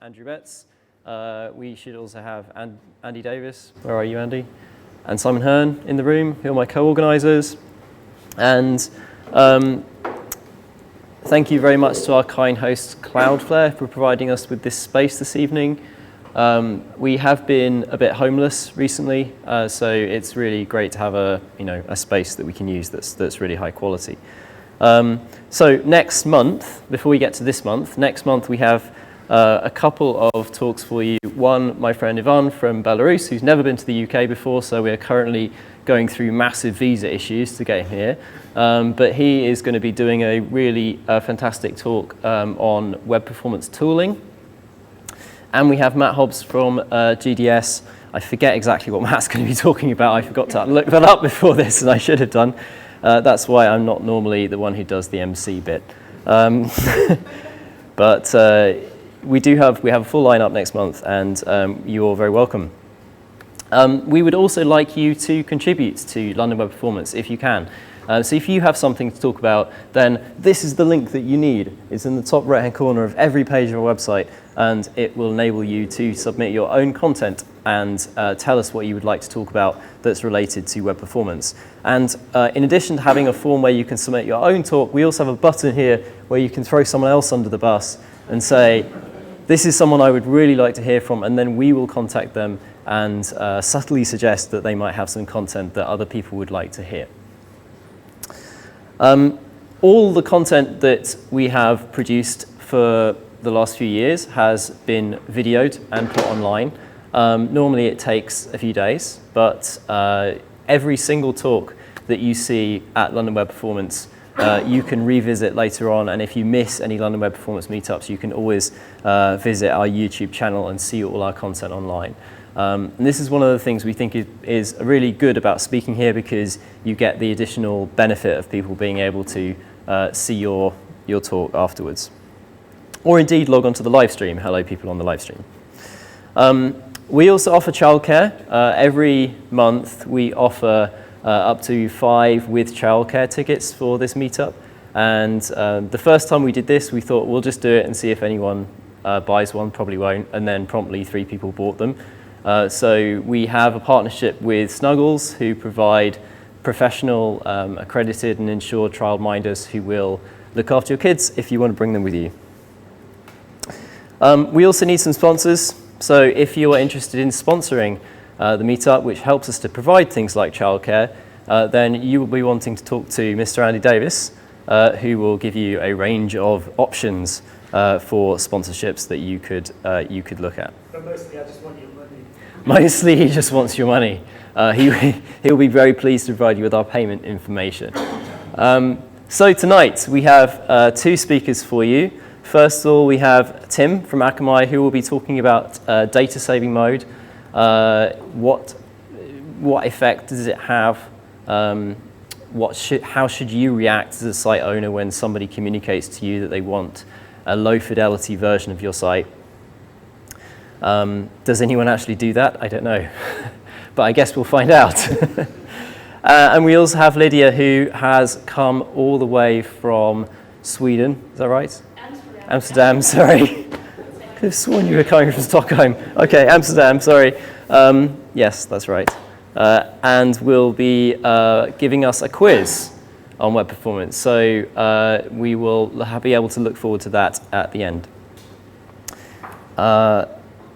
Andrew Betts. We should also have Andy Davis. Where are you, Andy? And Simon Hearn in the room, who are my co-organisers. And thank you very much to our kind host, CloudFlare, for providing us with this space this evening. We have been a bit homeless recently, so it's really great to have a space that we can use that's really high quality. So next month, before we get to this month, next month we have a couple of talks for you. One, my friend Ivan from Belarus, who's never been to the UK before, so we're currently going through massive visa issues to get him here. But he is going to be doing a really fantastic talk on web performance tooling. And we have Matt Hobbs from GDS. I forget exactly what Matt's going to be talking about. I forgot to look that up before this, and I should have done. That's why I'm not normally the one who does the MC bit. But we have a full lineup next month, and you're very welcome. We would also like you to contribute to London Web Performance if you can. So if you have something to talk about, then this is the link that you need. It's in the top right-hand corner of every page of our website, and it will enable you to submit your own content and tell us what you would like to talk about that's related to web performance. And in addition to having a form where you can submit your own talk, we also have a button here where you can throw someone else under the bus and say, this is someone I would really like to hear from, and then we will contact them and subtly suggest that they might have some content that other people would like to hear. All the content that we have produced for the last few years has been videoed and put online. Normally it takes a few days, but every single talk that you see at London Web Performance you can revisit later on, and if you miss any London Web Performance meetups, you can always visit our YouTube channel and see all our content online. And this is one of the things we think is really good about speaking here, because you get the additional benefit of people being able to see your talk afterwards. Or indeed log onto the live stream. Hello, people on the live stream. We also offer childcare. Every month we offer up to 5 with childcare tickets for this meetup. And the first time we did this, we thought we'll just do it and see if anyone buys one. Probably won't. And then promptly 3 people bought them. So we have a partnership with Snuggles, who provide professional, accredited and insured childminders who will look after your kids if you want to bring them with you. We also need some sponsors. So if you are interested in sponsoring the meetup, which helps us to provide things like childcare, then you will be wanting to talk to Mr. Andy Davis, who will give you a range of options for sponsorships that you could look at. But mostly I just want your money. Mostly he just wants your money. He'll be very pleased to provide you with our payment information. So tonight we have 2 speakers for you. First of all, we have Tim from Akamai, who will be talking about data saving mode. What effect does it have? How should you react as a site owner when somebody communicates to you that they want a low fidelity version of your site? Does anyone actually do that? I don't know, but I guess we'll find out. And we also have Lydia, who has come all the way from Sweden. Is that right? Amsterdam, sorry. I could have sworn you were coming from Stockholm. Okay, Amsterdam, sorry. Yes, that's right. And will be giving us a quiz on web performance. So we will be able to look forward to that at the end.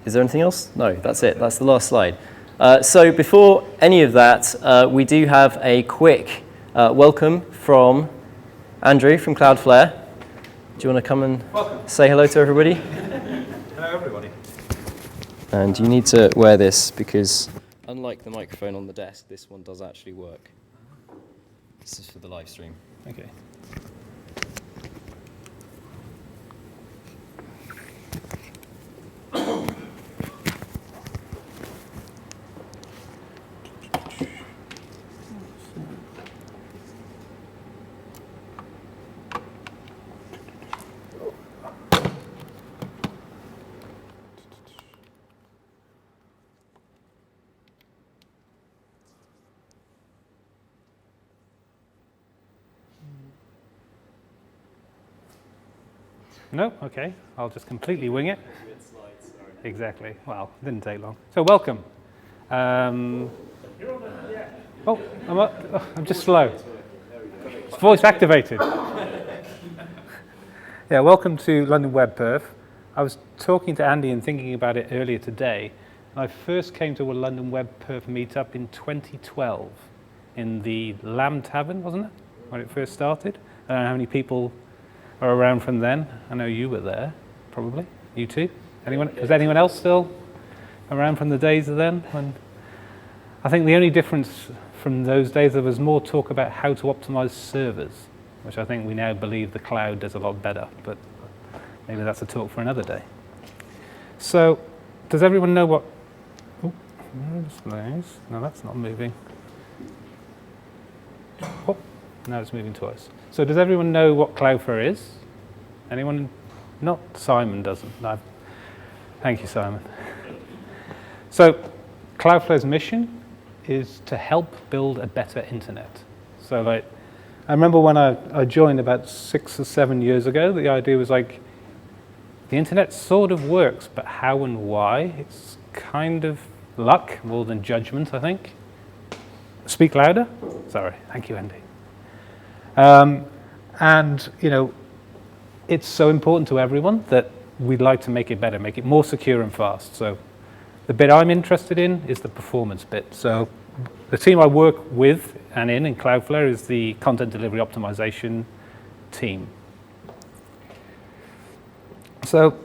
Is there anything else? No, that's it. That's the last slide. So before any of that, we do have a quick welcome from Andrew from CloudFlare. Do you want to come and say hello to everybody? Hello, everybody. And you need to wear this because, unlike the microphone on the desk, this one does actually work. This is for the live stream. Okay. No? Okay. I'll just completely wing it. Exactly. Well, it didn't take long. So welcome. Oh, I'm just slow. It's voice activated. Yeah, welcome to London WebPerf. I was talking to Andy and thinking about it earlier today. I first came to a London WebPerf meetup in 2012 in the Lamb Tavern, wasn't it, when it first started? I don't know how many people are around from then. I know you were there, probably. You too? Anyone? Is anyone else still around from the days of then? I think the only difference from those days, there was more talk about how to optimize servers, which I think we now believe the cloud does a lot better, but maybe that's a talk for another day. So, does everyone know what... Oh, no, that's not moving. Oh, now it's moving twice. So does everyone know what CloudFlare is? Anyone? Not Simon doesn't. No. Thank you, Simon. So CloudFlare's mission is to help build a better internet. So like, I remember when I joined about 6 or 7 years ago, the idea was like, the internet sort of works, but how and why? It's kind of luck more than judgment, I think. Speak louder? Sorry, thank you, Andy. And, you know, it's so important to everyone that we'd like to make it better, make it more secure and fast. So the bit I'm interested in is the performance bit. So the team I work with and in CloudFlare is the content delivery optimization team. So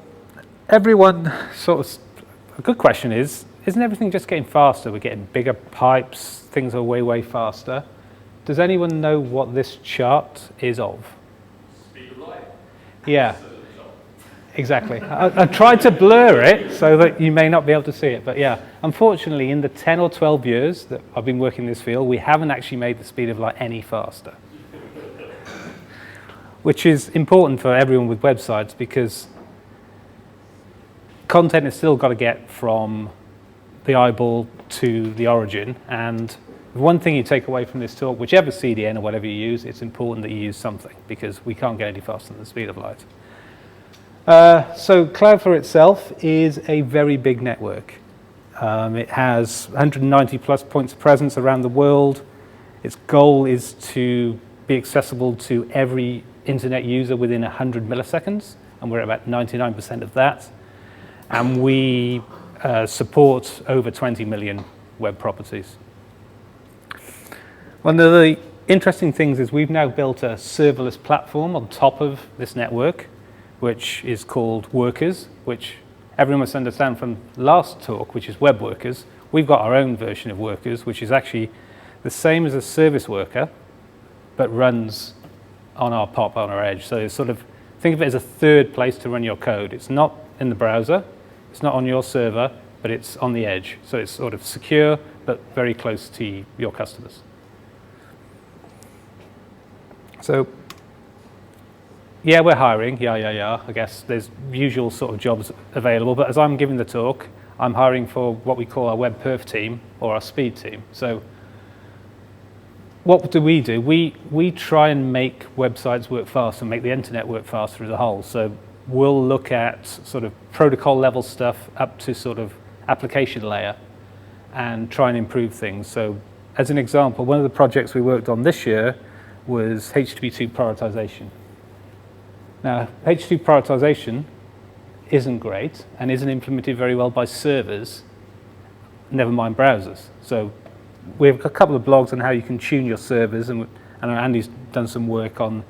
everyone sort of, a good question is, isn't everything just getting faster? We're getting bigger pipes, things are way, way faster. Does anyone know what this chart is of? Speed of light. Yeah, exactly. I tried to blur it so that you may not be able to see it, but yeah. Unfortunately, in the 10 or 12 years that I've been working in this field, we haven't actually made the speed of light any faster. Which is important for everyone with websites because content has still got to get from the eyeball to the origin, and one thing you take away from this talk, whichever CDN or whatever you use, it's important that you use something because we can't get any faster than the speed of light. So CloudFlare itself is a very big network. It has 190 plus points of presence around the world. Its goal is to be accessible to every internet user within 100 milliseconds, and we're at about 99% of that. And we support over 20 million web properties. One of the interesting things is we've now built a serverless platform on top of this network, which is called Workers, which everyone must understand from last talk, which is Web Workers. We've got our own version of Workers, which is actually the same as a service worker, but runs on our POP, on our edge. So it's sort of, think of it as a third place to run your code. It's not in the browser, it's not on your server, but it's on the edge. So it's sort of secure, but very close to your customers. So, yeah, we're hiring, yeah. I guess there's usual sort of jobs available, but as I'm giving the talk, I'm hiring for what we call our WebPerf team, or our speed team. So, what do? We try and make websites work faster, make the internet work faster as a whole. So, we'll look at sort of protocol level stuff up to sort of application layer and try and improve things. So, as an example, one of the projects we worked on this year was HTTP2 prioritization. Now, HTTP prioritization isn't great and isn't implemented very well by servers, never mind browsers. So we have a couple of blogs on how you can tune your servers, and Andy's done some work on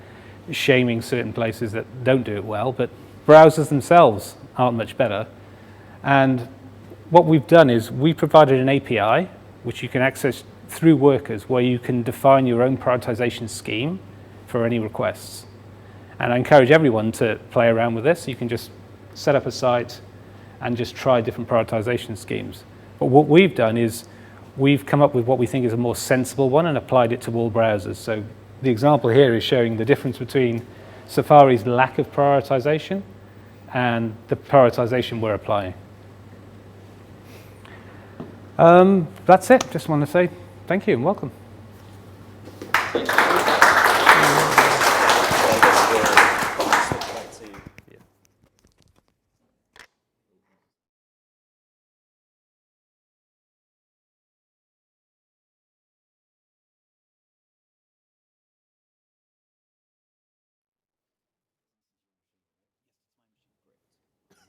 shaming certain places that don't do it well, but browsers themselves aren't much better. And what we've done is we provided an API which you can access through Workers, where you can define your own prioritization scheme for any requests. And I encourage everyone to play around with this. You can just set up a site and just try different prioritization schemes. But what we've done is we've come up with what we think is a more sensible one and applied it to all browsers. So the example here is showing the difference between Safari's lack of prioritization and the prioritization we're applying. That's it. Just want to say thank you and welcome.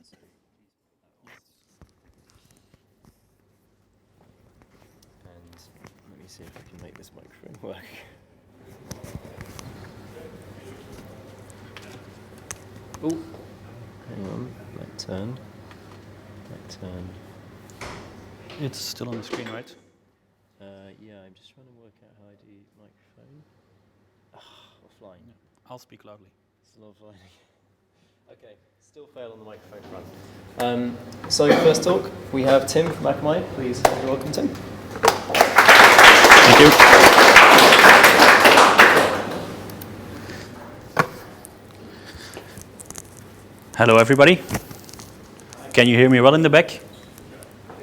And let me see if I can make this microphone work. Oh, hang on, that turned. It's still on the screen, right? Yeah, I'm just trying to work out how I do microphone. Offline. Yeah. I'll speak loudly. Still offline. Okay, still fail on the microphone front. So first talk, we have Tim from Akamai. Please, you're welcome, Tim. Thank you. Hello, everybody. Can you hear me well in the back?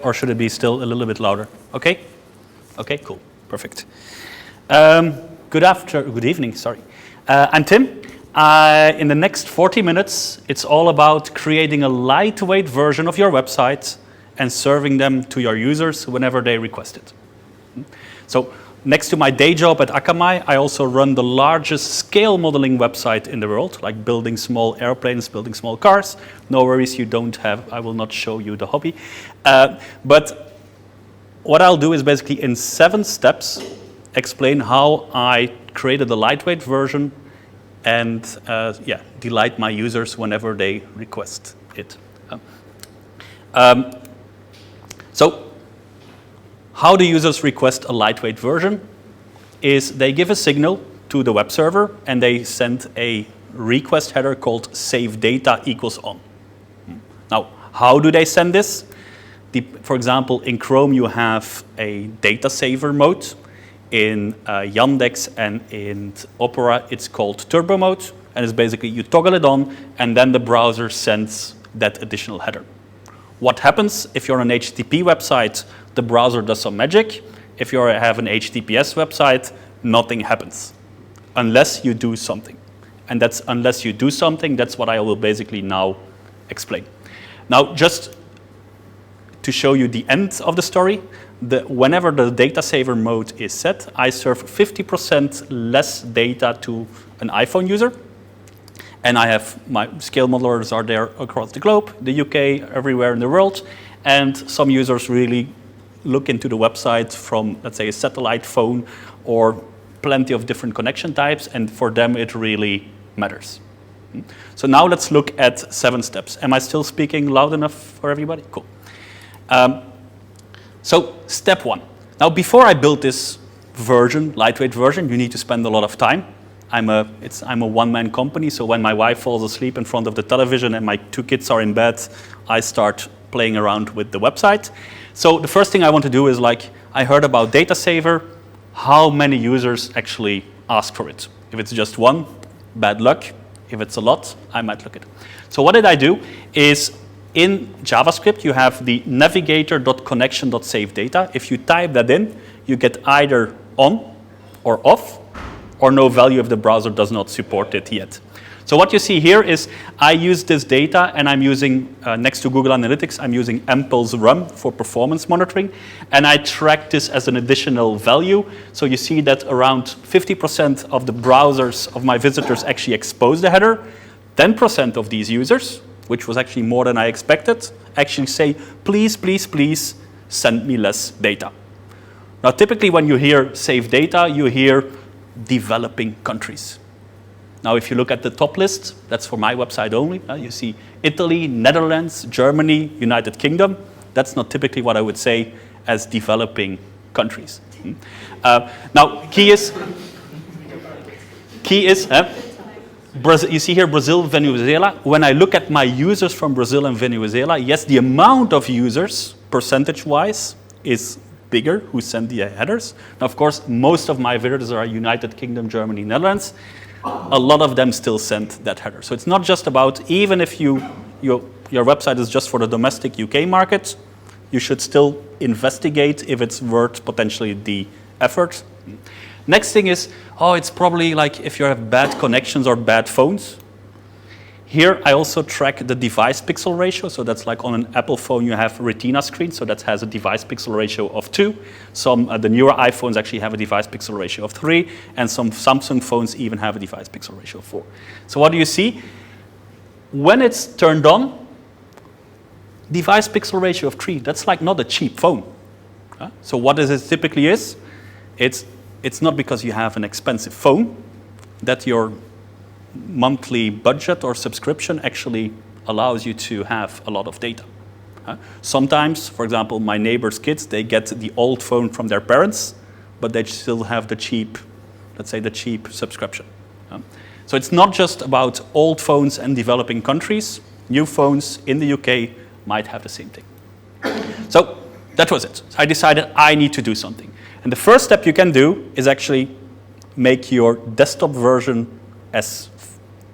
Or should it be still a little bit louder? Okay? Okay, cool. Perfect. Good evening, sorry. I'm Tim. In the next 40 minutes, it's all about creating a lightweight version of your website and serving them to your users whenever they request it. So next to my day job at Akamai, I also run the largest scale modeling website in the world, like building small airplanes, building small cars. No worries, you don't have, I will not show you the hobby. But what I'll do is basically in 7 steps, explain how I created a lightweight version and delight my users whenever they request it. So how do users request a lightweight version? Is they give a signal to the web server and they send a request header called save data equals on. Now, how do they send this? For example, in Chrome you have a data saver mode. In Yandex and in Opera it's called turbo mode, and it's basically you toggle it on and then the browser sends that additional header. What happens if you're on an HTTP website? The browser does some magic. If you have an HTTPS website, nothing happens unless you do something. And that's unless you do something, that's what I will basically now explain. Now, just to show you the end of the story, whenever the data saver mode is set, I serve 50% less data to an iPhone user. And I have my scale modelers are there across the globe, the UK, everywhere in the world. And some users really look into the website from, let's say, a satellite phone or plenty of different connection types. And for them, it really matters. So now let's look at 7 steps. Am I still speaking loud enough for everybody? Cool. So step 1. Now, before I build this version, lightweight version, you need to spend a lot of time. I'm a one-man company, so when my wife falls asleep in front of the television and my 2 kids are in bed, I start playing around with the website. So the first thing I want to do is I heard about data saver. How many users actually ask for it? If it's just 1, bad luck. If it's a lot, I might look at it. So what did I do is in JavaScript, you have the navigator.connection.saveData. If you type that in, you get either on or off, or no value if the browser does not support it yet. So what you see here is I use this data and I'm using, next to Google Analytics, I'm using mPulse Run for performance monitoring. And I track this as an additional value. So you see that around 50% of the browsers of my visitors actually expose the header. 10% of these users, which was actually more than I expected, actually say, please, please, please send me less data. Now, typically when you hear save data, you hear developing countries. Now, if you look at the top list, that's for my website only. You see Italy, Netherlands, Germany, United Kingdom. That's not typically what I would say as developing countries. Now, key is Brazil, you see here Brazil, Venezuela. When I look at my users from Brazil and Venezuela, yes, the amount of users, percentage-wise, is bigger who send the headers. Now, of course, most of my visitors are United Kingdom, Germany, Netherlands. A lot of them still send that header. So it's not just about, even if your website is just for the domestic UK market, you should still investigate if it's worth potentially the effort. Next thing is, it's probably like if you have bad connections or bad phones. Here, I also track the device pixel ratio. So that's like on an Apple phone, you have Retina screen. So that has a device pixel ratio of 2. The newer iPhones actually have a device pixel ratio of 3. And some Samsung phones even have a device pixel ratio of 4. So what do you see? When it's turned on, device pixel ratio of 3, that's like not a cheap phone. So what is it typically is? It's not because you have an expensive phone that your monthly budget or subscription actually allows you to have a lot of data. Sometimes, for example, my neighbor's kids, they get the old phone from their parents, but they still have the cheap, let's say the cheap subscription. So it's not just about old phones and developing countries. New phones in the UK might have the same thing. So that was it. I decided I need to do something. And the first step you can do is actually make your desktop version as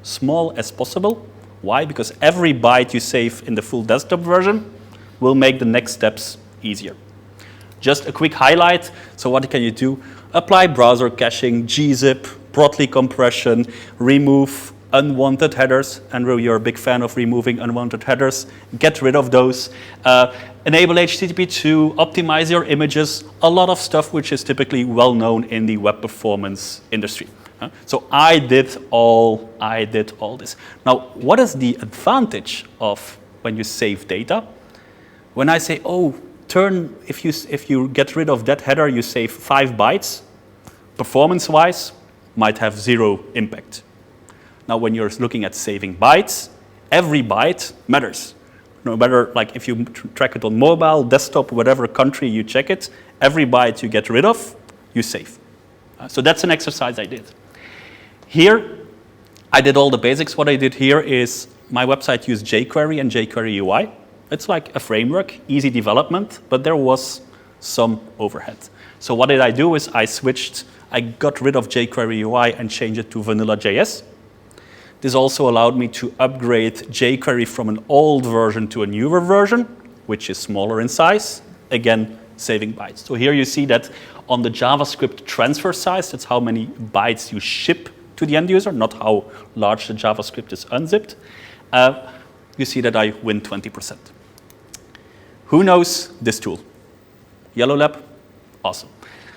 small as possible. Why? Because every byte you save in the full desktop version will make the next steps easier. Just a quick highlight. So what can you do? Apply browser caching, gzip, Brotli compression, remove unwanted headers. Andrew, you're a big fan of removing unwanted headers. Get rid of those. Enable HTTP2, optimize your images, a lot of stuff which is typically well known in the web performance industry. So I did all this. Now, what is the advantage of when you save data? When I say, oh, if you get rid of that header, you save 5 bytes, performance-wise, might have 0 impact. Now, when you're looking at saving bytes, every byte matters. No matter, like, if you track it on mobile, desktop, whatever country you check it, every byte you get rid of, you save. So that's an exercise I did. Here, I did all the basics. What I did here is my website used jQuery and jQuery UI. It's like a framework, easy development, but there was some overhead. So what did I do is I got rid of jQuery UI and changed it to vanilla.js. This also allowed me to upgrade jQuery from an old version to a newer version, which is smaller in size, again, saving bytes. So here you see that on the JavaScript transfer size, that's how many bytes you ship to the end user, not how large the JavaScript is unzipped. You see that I win 20%. Who knows this tool? Yellow Lab? Awesome.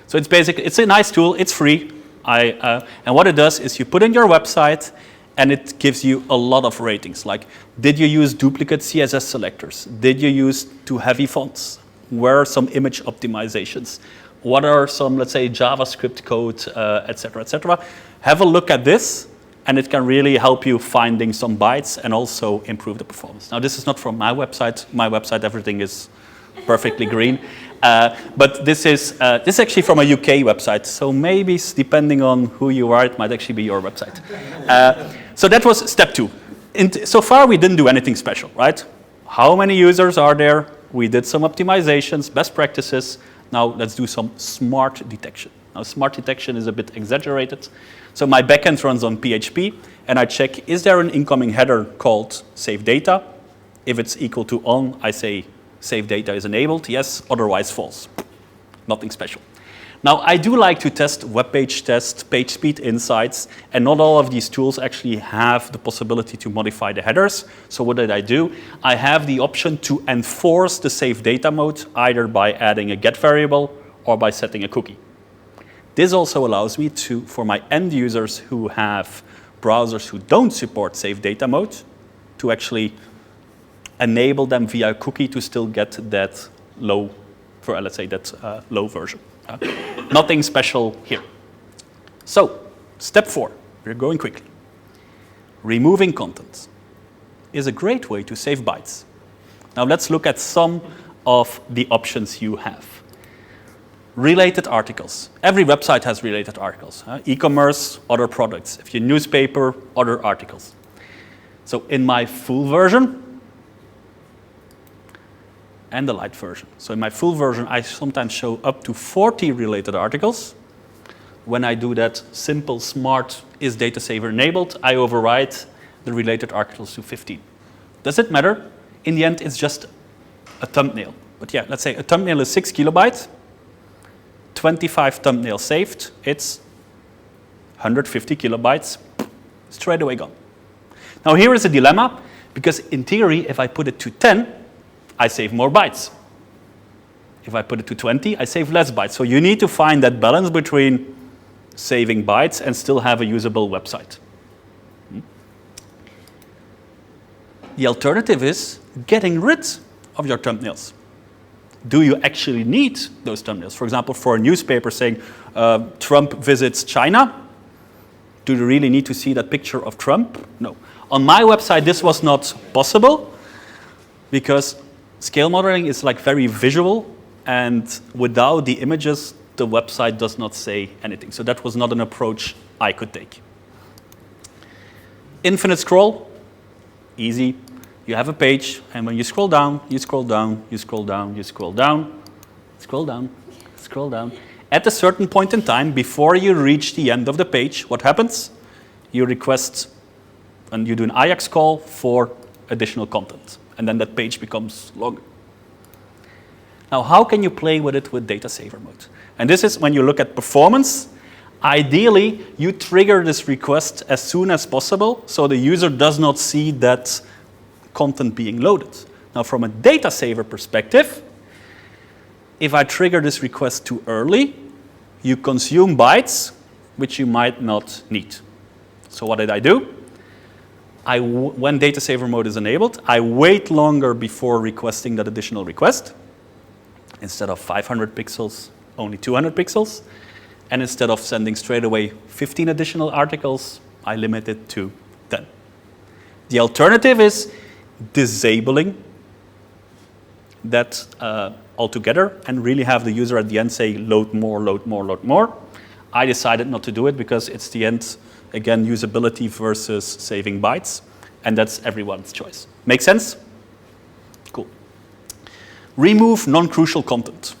So it's a nice tool, it's free. And what it does is you put in your website and it gives you a lot of ratings. Like, did you use duplicate CSS selectors? Did you use too heavy fonts? Where are some image optimizations? What are some, let's say, JavaScript code, et cetera, et cetera. Have a look at this, and it can really help you finding some bytes and also improve the performance. Now, this is not from my website. My website, everything is perfectly green. But this is actually from a UK website. So maybe, depending on who you are, it might actually be your website. So that was step 2. So far, we didn't do anything special, right? How many users are there? We did some optimizations, best practices. Now let's do some smart detection. Now, smart detection is a bit exaggerated. So my backend runs on PHP, and I check, is there an incoming header called save data? If it's equal to on, I say save data is enabled, yes, otherwise false. Nothing special. Now, I do like to test web page test, page speed insights, and not all of these tools actually have the possibility to modify the headers. So what did I do? I have the option to enforce the save data mode, either by adding a get variable or by setting a cookie. This also allows me to, for my end users who have browsers who don't support save data mode, to actually enable them via a cookie to still get that low, let's say that low version. Nothing special here. So, step 4, we're going quickly. Removing content is a great way to save bytes. Now let's look at some of the options you have. Related articles. Every website has related articles. E-commerce, other products. If you're newspaper, other articles. So in my full version, and the light version. So in my full version, I sometimes show up to 40 related articles. When I do that simple smart is data saver enabled, I override the related articles to 15. Does it matter? In the end, it's just a thumbnail. But yeah, let's say a thumbnail is 6 kilobytes, 25 thumbnails saved, it's 150 kilobytes, straight away gone. Now here is a dilemma, because in theory, if I put it to 10, I save more bytes. If I put it to 20, I save less bytes. So you need to find that balance between saving bytes and still have a usable website. The alternative is getting rid of your thumbnails. Do you actually need those thumbnails? For example, for a newspaper saying Trump visits China, do you really need to see that picture of Trump? No. On my website, this was not possible because scale modeling is like very visual, and without the images, the website does not say anything. So that was not an approach I could take. Infinite scroll, easy. You have a page, and when you scroll down, you scroll down, you scroll down, you scroll down, scroll down, scroll down. At a certain point in time, before you reach the end of the page, what happens? You request, and you do an Ajax call for additional content, and then that page becomes longer. Now, how can you play with it with data saver mode? And this is when you look at performance. Ideally, you trigger this request as soon as possible, so the user does not see that content being loaded. Now, from a data saver perspective, if I trigger this request too early, you consume bytes which you might not need. So what did I do? When data saver mode is enabled, I wait longer before requesting that additional request. Instead of 500 pixels, only 200 pixels. And instead of sending straight away 15 additional articles, I limit it to 10. The alternative is disabling that altogether and really have the user at the end say load more, load more, load more. I decided not to do it because it's the end, again, usability versus saving bytes, and that's everyone's choice. Make sense? Cool. Remove non-crucial content.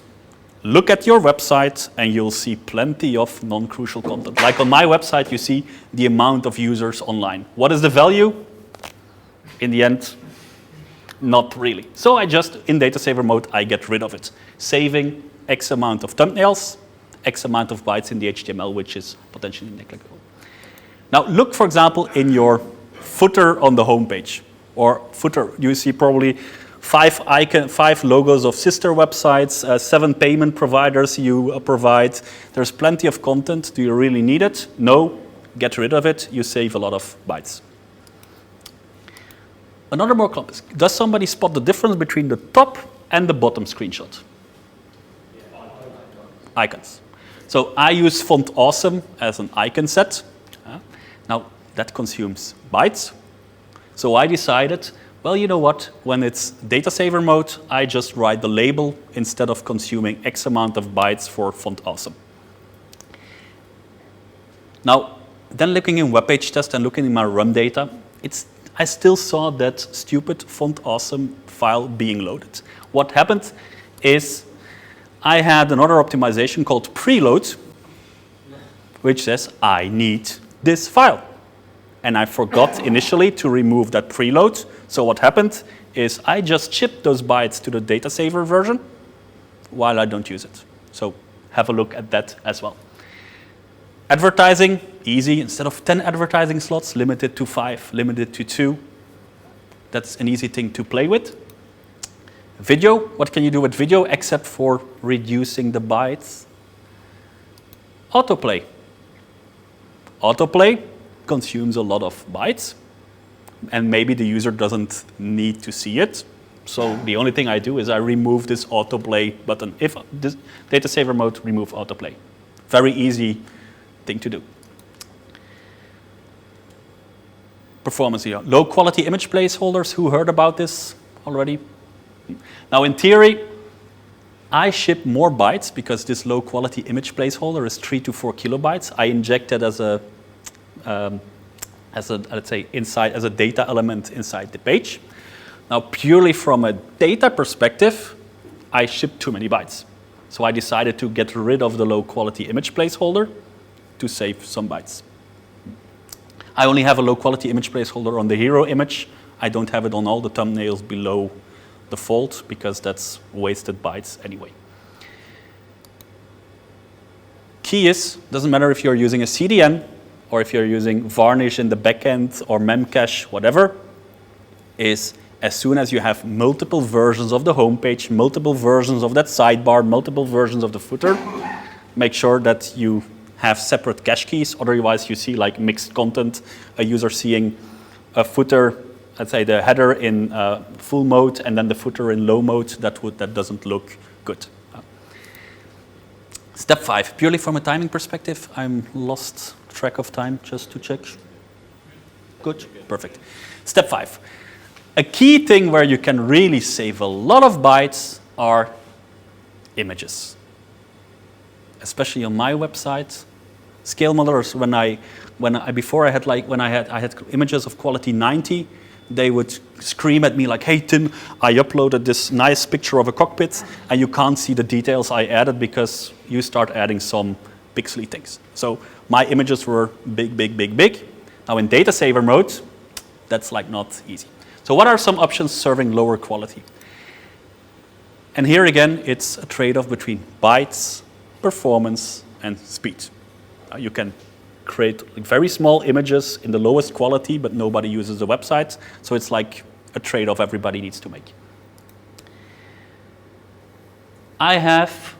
Look at your website and you'll see plenty of non-crucial content. Like on my website, you see the amount of users online. What is the value? In the end, not really. So I just, in data saver mode, I get rid of it. Saving X amount of thumbnails, X amount of bytes in the HTML, which is potentially negligible. Now look, for example, in your footer on the homepage. Or footer, you see probably 5 logos of sister websites, 7 payment providers you provide. There's plenty of content. Do you really need it? No. Get rid of it. You save a lot of bytes. Another more complex. Does somebody spot the difference between the top and the bottom screenshot? Icons. So I use Font Awesome as an icon set. Now that consumes bytes. So I decided, well, you know what? When it's data saver mode, I just write the label instead of consuming X amount of bytes for Font Awesome. Now, then looking in web page test and looking in my run data, I still saw that stupid Font Awesome file being loaded. What happened is I had another optimization called preload, which says I need this file. And I forgot initially to remove that preload. So what happened is I just shipped those bytes to the data saver version while I don't use it. So have a look at that as well. Advertising, easy. Instead of 10 advertising slots, limit it to 5, limit it to 2. That's an easy thing to play with. Video, what can you do with video except for reducing the bytes? Autoplay. Autoplay consumes a lot of bytes, and maybe the user doesn't need to see it. So the only thing I do is I remove this autoplay button. If this data saver mode, remove autoplay. Very easy thing to do. Performance here. Low quality image placeholders. Who heard about this already? Now in theory, I ship more bytes because this low quality image placeholder is 3 to 4 kilobytes. I inject it as a let's say as a data element inside the page. Now purely from a data perspective, I ship too many bytes. So I decided to get rid of the low quality image placeholder to save some bytes. I only have a low quality image placeholder on the hero image. I don't have it on all the thumbnails below the fold because that's wasted bytes anyway. Key is, doesn't matter if you're using a CDN or if you're using Varnish in the backend or Memcache, whatever, is as soon as you have multiple versions of the homepage, multiple versions of that sidebar, multiple versions of the footer, make sure that you have separate cache keys. Otherwise, you see like mixed content, a user seeing a footer let's say, the header in full mode and then the footer in low mode, that doesn't look good. Step 5, purely from a timing perspective, I'm lost track of time, just to check. Good, perfect. Step 5, a key thing where you can really save a lot of bytes are images. Especially on my website, scale modelers, when I had images of quality 90, they would scream at me like, "Hey Tim, I uploaded this nice picture of a cockpit and you can't see the details I added because you start adding some pixely things." So my images were big, big, big, big. Now in data saver mode, that's like not easy. So what are some options serving lower quality? And here again, it's a trade-off between bytes, performance, and speed. You can create very small images in the lowest quality, but nobody uses the website. So it's like a trade-off everybody needs to make. I have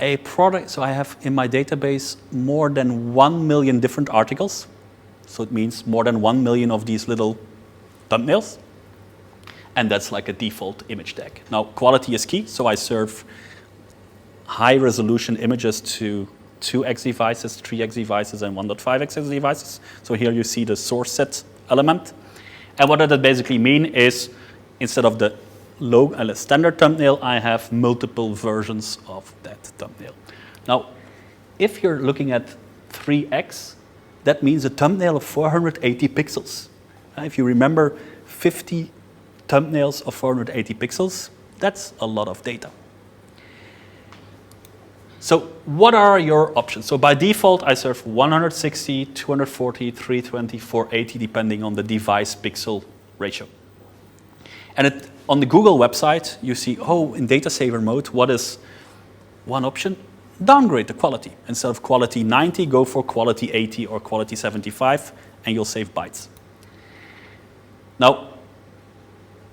a product, so I have in my database more than 1 million different articles. So it means more than 1 million of these little thumbnails. And that's like a default image tag. Now, quality is key, so I serve high-resolution images to 2x devices, 3x devices, and 1.5x devices. So here you see the source set element. And what does that basically mean is, instead of the standard thumbnail, I have multiple versions of that thumbnail. Now, if you're looking at 3x, that means a thumbnail of 480 pixels. If you remember 50 thumbnails of 480 pixels, that's a lot of data. So what are your options? So by default, I serve 160, 240, 320, 480, depending on the device pixel ratio. And on the Google website, you see, oh, in data saver mode, what is one option? Downgrade the quality. Instead of quality 90, go for quality 80 or quality 75, and you'll save bytes. Now,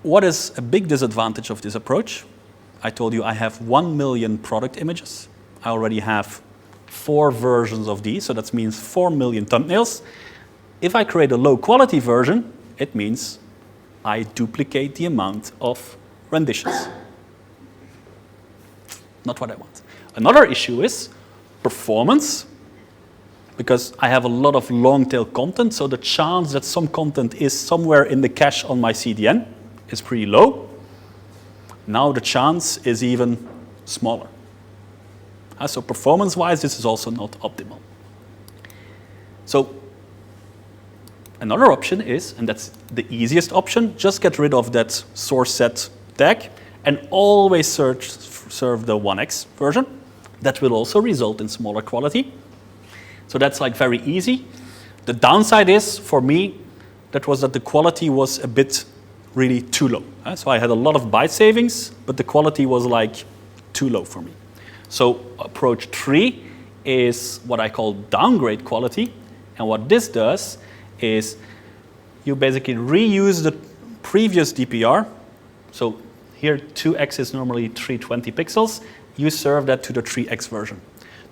what is a big disadvantage of this approach? I told you I have 1 million product images. I already have 4 versions of these, so that means 4 million thumbnails. If I create a low quality version, it means I duplicate the amount of renditions. Not what I want. Another issue is performance, because I have a lot of long tail content, so the chance that some content is somewhere in the cache on my CDN is pretty low. Now the chance is even smaller. So performance-wise, this is also not optimal. So another option is, and that's the easiest option, just get rid of that source set tag and always serve the 1x version. That will also result in smaller quality. So that's like very easy. The downside is, for me, that the quality was a bit really too low. So I had a lot of byte savings, but the quality was like too low for me. So approach 3 is what I call downgrade quality. And what this does is you basically reuse the previous DPR. So here 2x is normally 320 pixels. You serve that to the 3x version.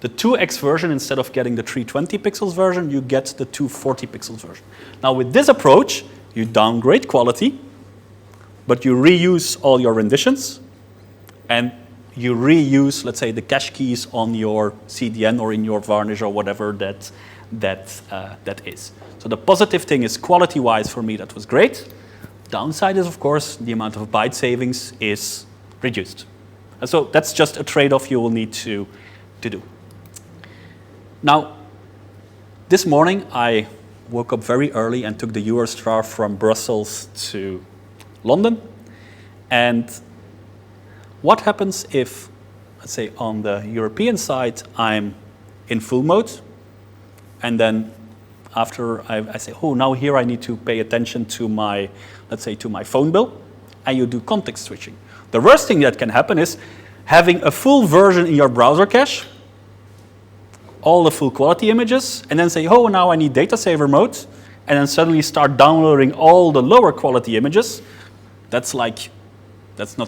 The 2x version, instead of getting the 320 pixels version, you get the 240 pixels version. Now with this approach, you downgrade quality, but you reuse all your renditions, and you reuse, let's say, the cache keys on your CDN or in your varnish or whatever that is. So the positive thing is, quality-wise, for me, that was great. Downside is, of course, the amount of byte savings is reduced. And so that's just a trade-off you will need to do. Now, this morning, I woke up very early and took the Eurostar from Brussels to London. And what happens if, let's say, on the European side, I'm in full mode, and then after I say, oh, now here I need to pay attention to my, let's say, to my phone bill, and you do context switching. The worst thing that can happen is having a full version in your browser cache, all the full quality images, and then say, oh, now I need data saver mode, and then suddenly start downloading all the lower quality images. That's not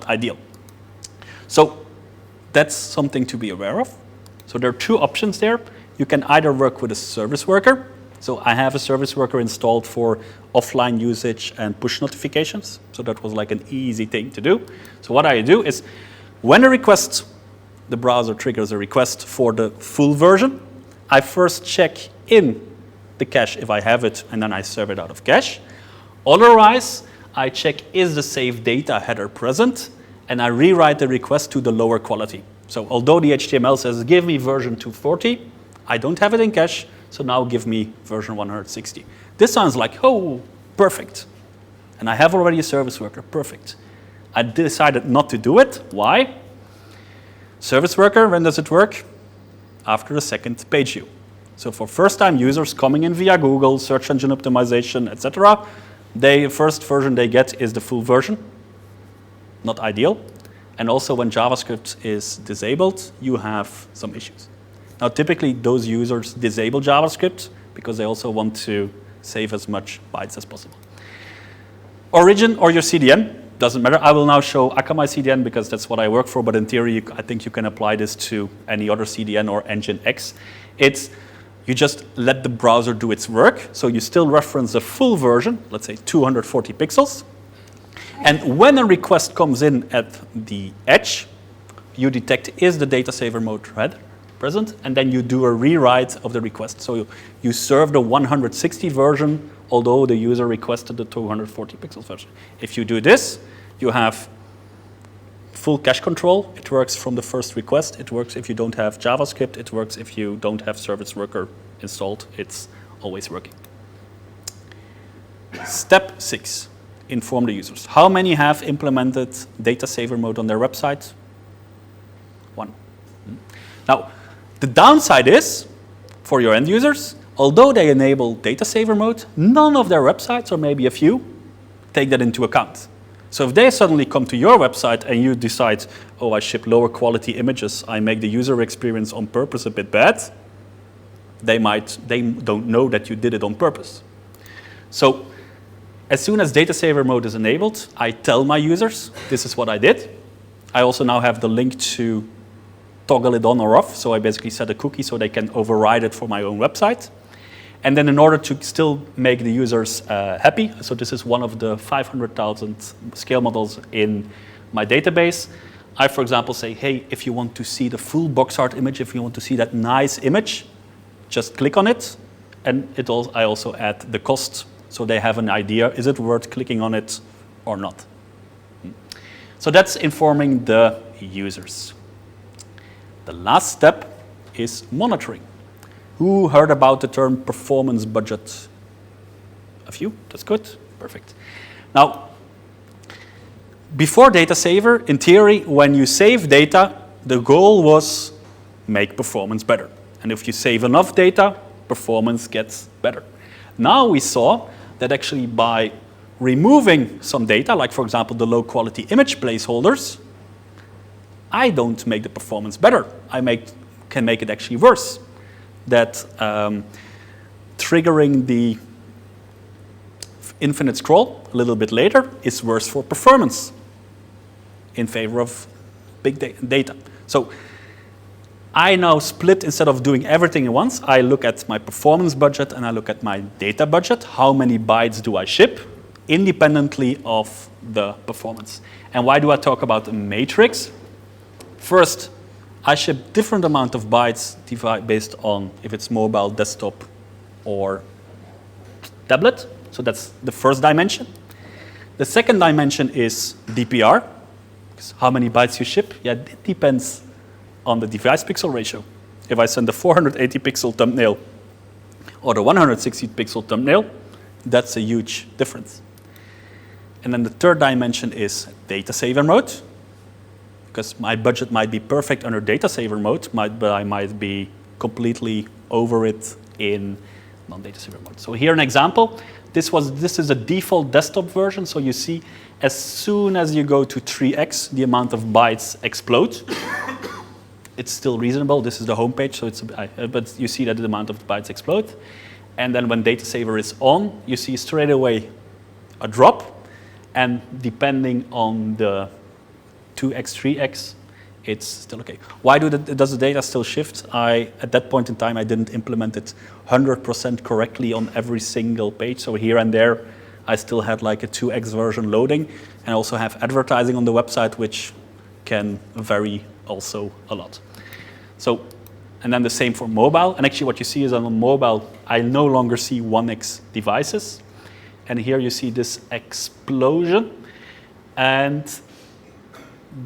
ideal. So that's something to be aware of. So there are 2 options there. You can either work with a service worker. So I have a service worker installed for offline usage and push notifications. So that was like an easy thing to do. So what I do is when a request, the browser triggers a request for the full version, I first check in the cache if I have it, and then I serve it out of cache. Otherwise, I check is the save data header present, and I rewrite the request to the lower quality. So although the HTML says give me version 240, I don't have it in cache, so now give me version 160. This sounds like, oh, perfect. And I have already a service worker, perfect. I decided not to do it. Why? Service worker, when does it work? After the second page view. So for first-time users coming in via Google, search engine optimization, etc., the first version they get is the full version. Not ideal. And also when JavaScript is disabled, you have some issues. Now typically those users disable JavaScript because they also want to save as much bytes as possible. Origin or your CDN, doesn't matter. I will now show Akamai CDN because that's what I work for, but in theory I think you can apply this to any other CDN or Nginx. It's you just let the browser do its work, so you still reference the full version, let's say 240 pixels. And when a request comes in at the edge, you detect is the data saver mode header present, and then you do a rewrite of the request. So you serve the 160 version, although the user requested the 240 pixels version. If you do this, you have full cache control. It works from the first request. It works if you don't have JavaScript. It works if you don't have service worker installed. It's always working. Step 6. Inform the users. How many have implemented data saver mode on their website? 1. Now, the downside is, for your end users, although they enable data saver mode, none of their websites, or maybe a few, take that into account. So if they suddenly come to your website and you decide, oh, I ship lower quality images, I make the user experience on purpose a bit bad, they don't know that you did it on purpose. So as soon as data saver mode is enabled, I tell my users, this is what I did. I also now have the link to toggle it on or off. So I basically set a cookie so they can override it for my own website. And then in order to still make the users happy, so this is one of the 500,000 scale models in my database, I, for example, say, hey, if you want to see the full box art image, if you want to see that nice image, just click on it. And I also add the cost, so they have an idea, is it worth clicking on it or not? So that's informing the users. The last step is monitoring. Who heard about the term performance budget? A few? That's good. Perfect. Now, before data saver, in theory, when you save data, the goal was make performance better. And if you save enough data, performance gets better. Now we saw that actually by removing some data, like for example the low quality image placeholders, I don't make the performance better. I can make it actually worse. That triggering the infinite scroll a little bit later is worse for performance in favor of big data. So I now split, instead of doing everything at once, I look at my performance budget and I look at my data budget. How many bytes do I ship independently of the performance? And why do I talk about a matrix? First, I ship different amount of bytes based on if it's mobile, desktop, or tablet. So that's the first dimension. The second dimension is DPR. How many bytes you ship? Yeah, it depends on the device pixel ratio. If I send the 480 pixel thumbnail or the 160 pixel thumbnail, that's a huge difference. And then the third dimension is data saver mode. Because my budget might be perfect under data saver mode, but I might be completely over it in non-data saver mode. So here an example. This is a default desktop version. So you see, as soon as you go to 3x, the amount of bytes explodes. It's still reasonable. This is the home page, so but you see that the amount of bytes explode. And then when data saver is on, you see straight away a drop. And depending on the 2x, 3x, it's still okay. Why does the data still shift? At that point in time, I didn't implement it 100% correctly on every single page. So here and there, I still had like a 2x version loading, and I also have advertising on the website, which can vary also a lot. So, and then the same for mobile. And actually what you see is on mobile, I no longer see 1x devices. And here you see this explosion. And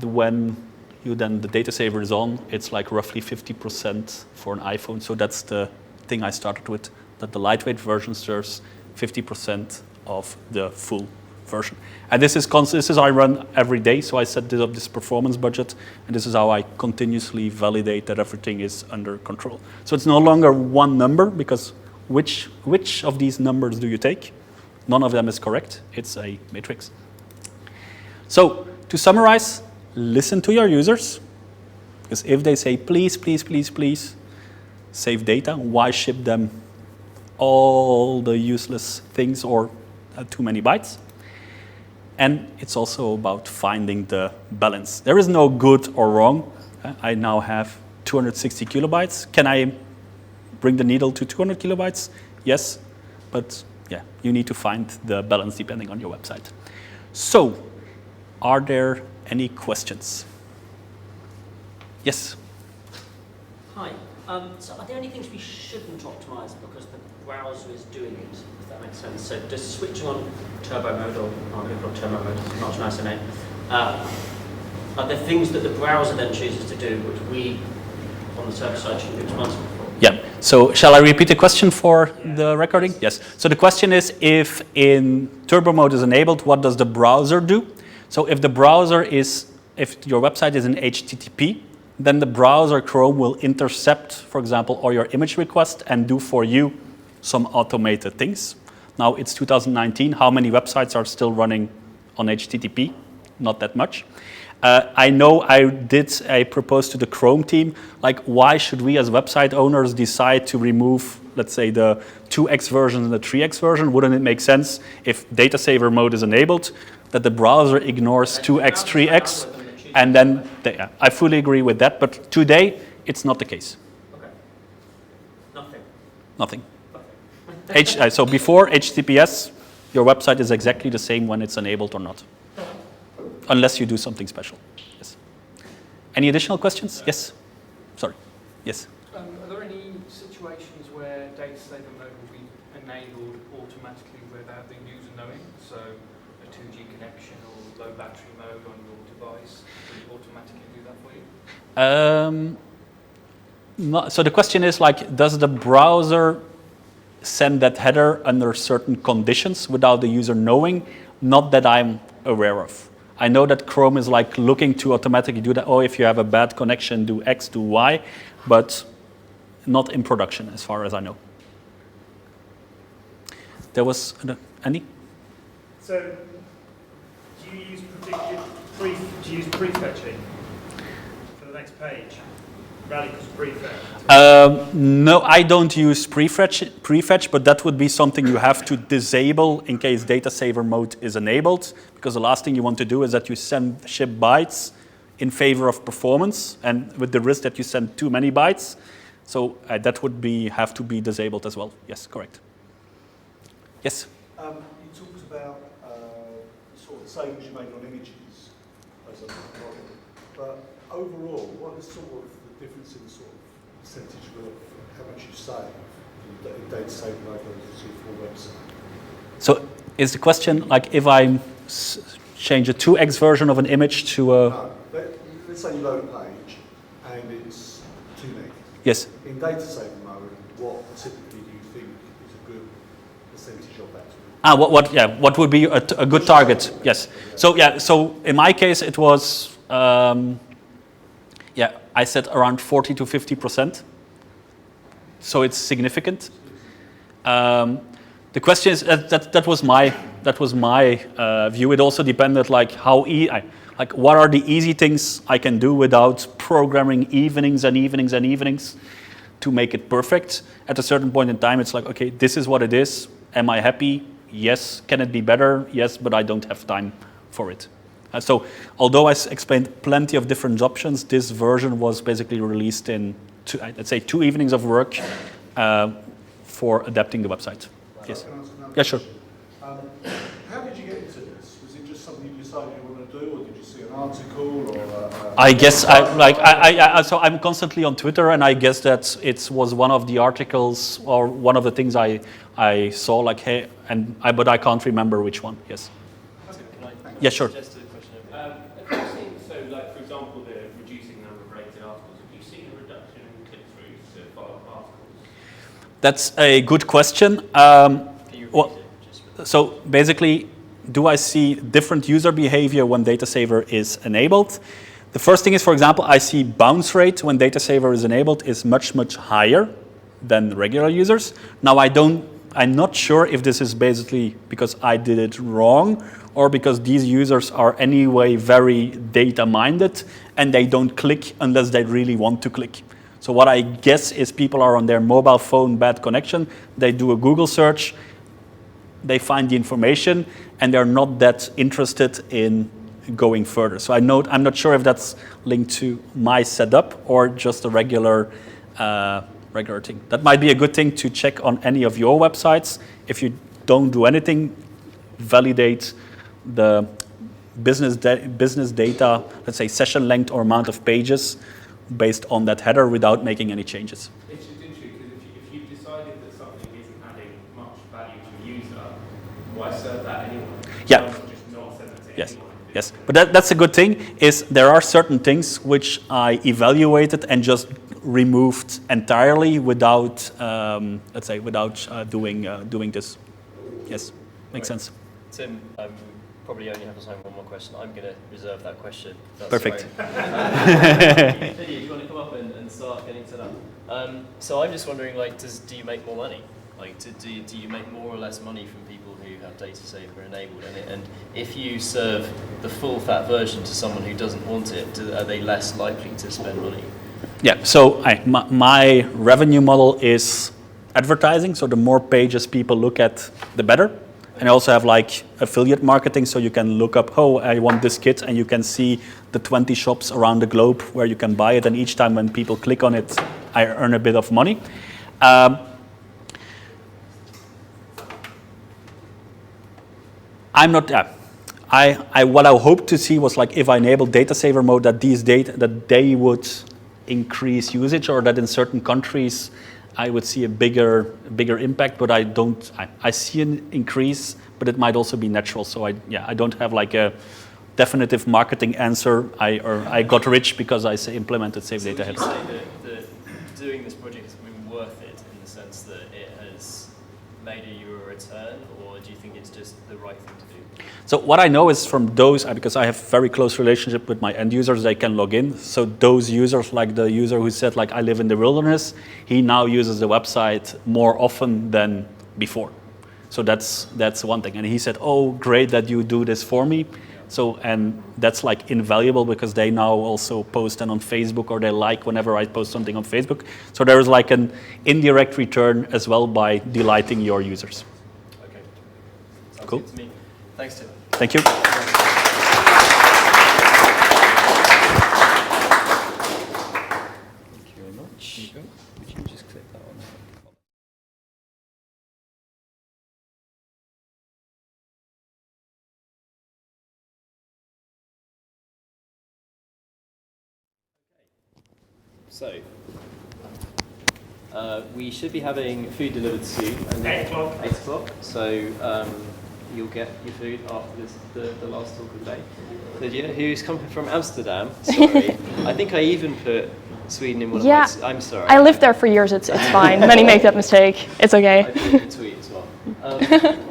when the data saver is on, it's like roughly 50% for an iPhone. So that's the thing I started with, that the lightweight version serves 50% of the full version. And this is I run every day, so I set up this performance budget, and this is how I continuously validate that everything is under control. So it's no longer one number, because which of these numbers do you take? None of them is correct. It's a matrix. So to summarize, listen to your users, because if they say, please, please, please, please, save data, why ship them all the useless things or too many bytes? And it's also about finding the balance. There is no good or wrong. I now have 260 kilobytes. Can I bring the needle to 200 kilobytes? Yes, but yeah, you need to find the balance depending on your website. So, are there any questions? Yes? Hi. So are there any things we shouldn't optimize because the browser is doing it, if that makes sense? So just switching on turbo mode, or I'm going to call it turbo mode, it's a much nicer name. Are there things that the browser then chooses to do which we on the server side shouldn't be responsible for? Yeah, so shall I repeat the question for the recording? Yes. So the question is, if in turbo mode is enabled, what does the browser do? So if if your website is in HTTP, then the browser Chrome will intercept, for example, all your image requests and do for you some automated things. Now it's 2019. How many websites are still running on HTTP? Not that much. I know I proposed to the Chrome team, like, why should we as website owners decide to remove, let's say, the 2x version and the 3x version? Wouldn't it make sense if data saver mode is enabled, that the browser ignores 2x, 3x, and then, I fully agree with that, but today, it's not the case. Okay. Nothing. So before HTTPS, your website is exactly the same when it's enabled or not. Unless you do something special. Yes. Any additional questions? Yes. Sorry. Yes. Are there any situations where data saver mode will be enabled automatically without the user knowing? So a 2G connection or low battery mode on your device will automatically do that for you? So the question is, like, does the browser send that header under certain conditions without the user knowing? Not that I'm aware of. I know that Chrome is like looking to automatically do that. Oh, if you have a bad connection, do X, do Y, but not in production as far as I know. There was, Andy? So, do you use prefetching for the next page? Radical prefetch? No, I don't use prefetch, but that would be something you have to disable in case data saver mode is enabled, because the last thing you want to do is that you ship bytes in favor of performance, and with the risk that you send too many bytes. So that would have to be disabled as well. Yes, correct. Yes? You talked about sort of savings you make on images as a model, but overall, what is sort of the difference in sort of percentage of how much you save in data saving over to your full website? So is the question, like, if I change a 2x version of an image to a... No, let's say you load a page and it's 2 meg. Yes. In data saving mode, what typically do you think is a good percentage of that? What would be a good target? Yes. So in my case it was I said around 40 to 50%. So it's significant. The question is that was my view. It also depended like what are the easy things I can do without programming evenings and evenings and evenings to make it perfect. At a certain point in time, it's like, okay, this is what it is. Am I happy? Yes. Can it be better? Yes, but I don't have time for it. So although I explained plenty of different options, this version was basically released in, let's say, 2 evenings of work for adapting the website. Yes. Can I ask another Yeah, sure. question? How did you get into this? Was it just something you decided you wanted to do, or did you see an article, or? I guess so I'm constantly on Twitter, and I guess that it was one of the articles or one of the things I saw, like, hey, but I can't remember which one. Yes. Yeah, sure. Have you seen, so like for example, the reducing the number of rated articles, have you seen a reduction in click-throughs to follow-up articles? That's a good question. So basically, do I see different user behavior when data saver is enabled? The first thing is, for example, I see bounce rate when data saver is enabled is much, much higher than regular users. Now I'm not sure if this is basically because I did it wrong or because these users are anyway very data minded and they don't click unless they really want to click. So what I guess is people are on their mobile phone, bad connection, they do a Google search, they find the information, and they're not that interested in going further. So I'm not sure if that's linked to my setup or just a regular thing. That might be a good thing to check on any of your websites. If you don't do anything, validate the business data, let's say session length or amount of pages based on that header without making any changes. It's just interesting because if you've decided that something isn't adding much value to a user, why serve that anyway? Yeah. Why just not send it to Yes. anyone? Yes, but that's a good thing, is there are certain things which I evaluated and just removed entirely without, let's say, without doing this. Yes, makes sense. Tim, probably only have time for one more question. I'm going to reserve that question. That's Perfect. Lydia, do you want to come up and start getting set up? So I'm just wondering, like, do you make more money? Like, do you make more or less money from people who have data saver enabled? And if you serve the full fat version to someone who doesn't want it, are they less likely to spend money? Yeah, so my revenue model is advertising, so the more pages people look at, the better. And I also have like affiliate marketing, so you can look up, oh, I want this kit, and you can see the 20 shops around the globe where you can buy it, and each time when people click on it, I earn a bit of money. I'm not. What I hoped to see was like if I enable data saver mode, that they would increase usage, or that in certain countries I would see a bigger impact. But I don't. I see an increase, but it might also be natural. So I don't have like a definitive marketing answer. I got rich because I implemented Save Data Header. Would you say that doing this project has been worth it in the sense that it has made you a return, or do you think it's just the right thing to do? So what I know is from those, because I have very close relationship with my end users, they can log in. So those users, like the user who said, like, I live in the wilderness, he now uses the website more often than before. So that's one thing. And he said, oh, great that you do this for me. So, and that's like invaluable because they now also post on Facebook, or they like whenever I post something on Facebook. So there is like an indirect return as well by delighting your users. Okay. Sounds Cool. good to me. Thanks, Tim. Thank you. Thank you very much. Here you go. Would you just click that on? So, we should be having food delivered soon. 8 o'clock. 8 o'clock. So you'll get your food after the last talk of the day. Lydia, who's coming from Amsterdam. Sorry. I think I even put Sweden in one of my... I'm sorry. I lived there for years. It's fine. Many make that mistake. It's okay. I put it in the tweet as well.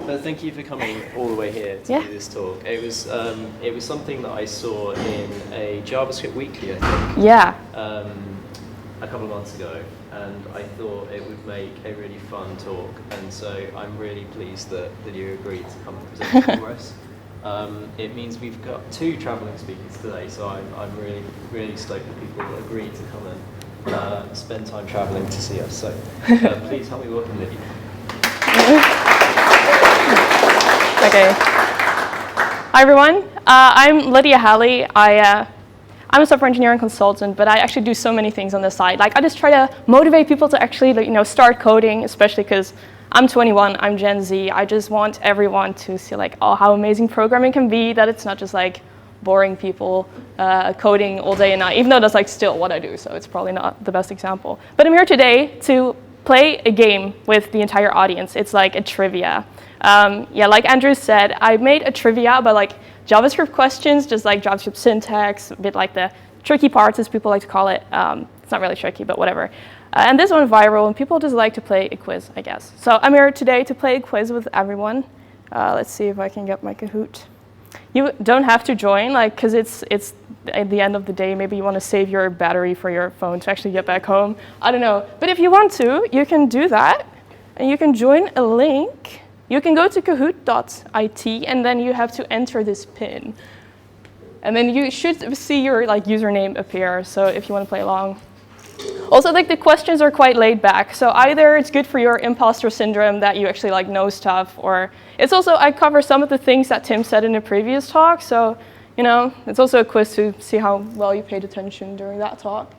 But thank you for coming all the way here to do this talk. It was something that I saw in a JavaScript Weekly, I think. Yeah. A couple of months ago, and I thought it would make a really fun talk, and so I'm really pleased that you agreed to come and present it for us. It means we've got 2 travelling speakers today, so I'm really, really stoked that people agreed to come and spend time travelling to see us. So please help me welcome Lydia. Okay. Hi everyone. I'm Lydia Halley. I'm a software engineering consultant, but I actually do so many things on the side. Like I just try to motivate people to actually, start coding, especially because I'm 21, I'm Gen Z. I just want everyone to see like, oh, how amazing programming can be, that it's not just like boring people coding all day and night, even though that's like still what I do, so it's probably not the best example. But I'm here today to play a game with the entire audience. It's like a trivia. Like Andrew said, I made a trivia about like JavaScript questions, just like JavaScript syntax, a bit like the tricky parts, as people like to call it. It's not really tricky, but whatever. And this went viral, and people just like to play a quiz, I guess. So I'm here today to play a quiz with everyone. Let's see if I can get my Kahoot. You don't have to join, like, because it's at the end of the day. Maybe you want to save your battery for your phone to actually get back home. I don't know. But if you want to, you can do that, and you can join a link. You can go to kahoot.it, and then you have to enter this PIN. And then you should see your like username appear, so if you want to play along. Also, like the questions are quite laid back, so either it's good for your imposter syndrome that you actually like know stuff, or it's also, I cover some of the things that Tim said in the previous talk, so it's also a quiz to see how well you paid attention during that talk.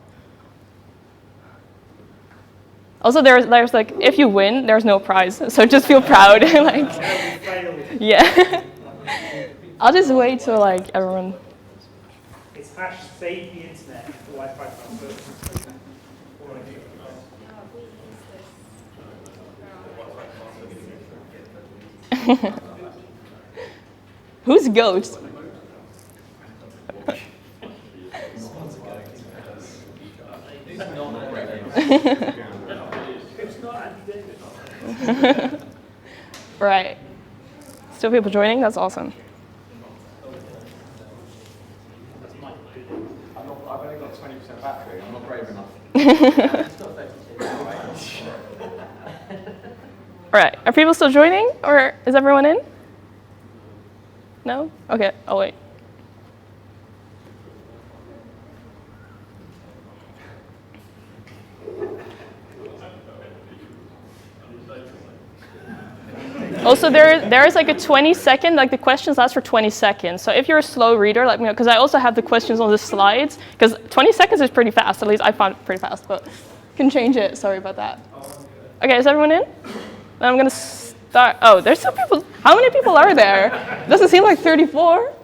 Also, there's like, if you win, there's no prize, so just feel proud. Like, yeah. I'll just wait till like everyone. It's hash save the internet for Wi-Fi transfer. Who's Ghost? Right. Still people joining? That's awesome. I've only got 20% battery. I'm not brave enough. All right. Are people still joining, or is everyone in? No? Okay. I'll wait. Also, there is like a 20-second, like the questions last for 20 seconds. So if you're a slow reader, let me know, because I also have the questions on the slides, because 20 seconds is pretty fast. At least I found it pretty fast, but can change it. Sorry about that. Okay, is everyone in? Then I'm going to start. Oh, there's some people. How many people are there? Doesn't seem like 34.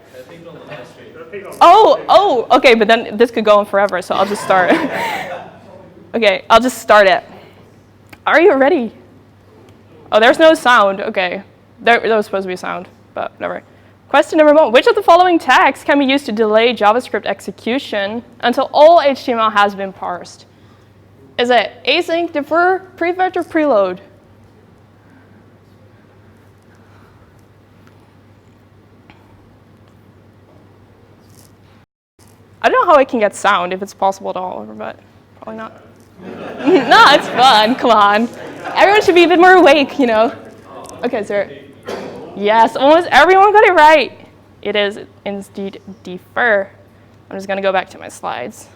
Oh, okay, but then this could go on forever, so I'll just start. Okay, I'll just start it. Are you ready? Oh, there's no sound. Okay. There was supposed to be a sound, but whatever. Question number 1. Which of the following tags can be used to delay JavaScript execution until all HTML has been parsed? Is it async, defer, prefetch, or preload? I don't know how I can get sound, if it's possible at all, but probably not. No, it's fun. Come on. Everyone should be a bit more awake, Okay, sir. Yes, almost everyone got it right. It is indeed defer. I'm just going to go back to my slides.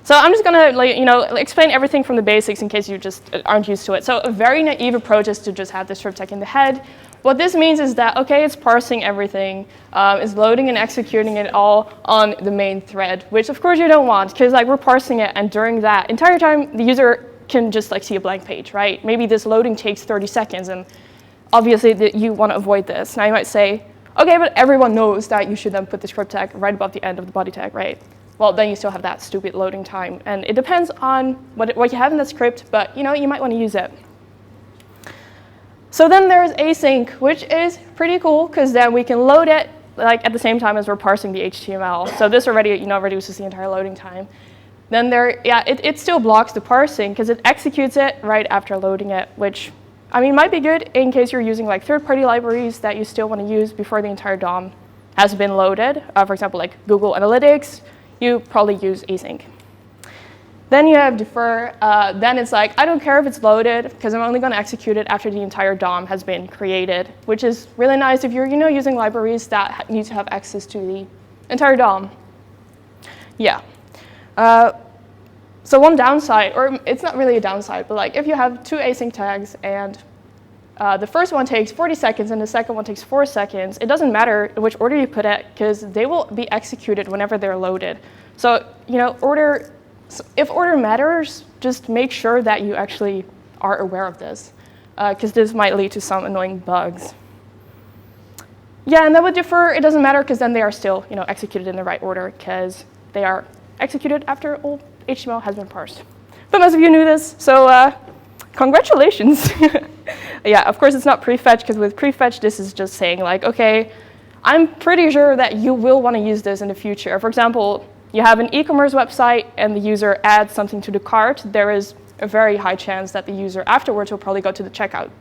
So I'm just going to explain everything from the basics in case you just aren't used to it. So a very naive approach is to just have the script tag in the head. What this means is that, okay, it's parsing everything, it's loading and executing it all on the main thread, which of course you don't want, because we're parsing it, and during that entire time, the user can just see a blank page, right? Maybe this loading takes 30 seconds, and obviously you want to avoid this. Now you might say, okay, but everyone knows that you should then put the script tag right above the end of the body tag, right? Well, then you still have that stupid loading time, and it depends on what you have in the script, but you might want to use it. So then there's async, which is pretty cool, because then we can load it at the same time as we're parsing the HTML. So this already reduces the entire loading time. Then it still blocks the parsing because it executes it right after loading it, which might be good in case you're using third-party libraries that you still want to use before the entire DOM has been loaded. For example, like Google Analytics, you probably use async. Then you have defer. Then it's I don't care if it's loaded, because I'm only going to execute it after the entire DOM has been created, which is really nice if you're using libraries that need to have access to the entire DOM. Yeah. So one downside, or it's not really a downside, but if you have 2 async tags and the first one takes 40 seconds and the second one takes 4 seconds, it doesn't matter which order you put it because they will be executed whenever they're loaded. So, if order matters, just make sure that you actually are aware of this because this might lead to some annoying bugs. Yeah, and that would differ. It doesn't matter because then they are still, executed in the right order because they are executed after all HTML has been parsed. But most of you knew this, so congratulations. Yeah, of course it's not prefetch because with prefetch this is just saying like, okay, I'm pretty sure that you will want to use this in the future. For example, you have an e-commerce website and the user adds something to the cart. There is a very high chance that the user afterwards will probably go to the checkout,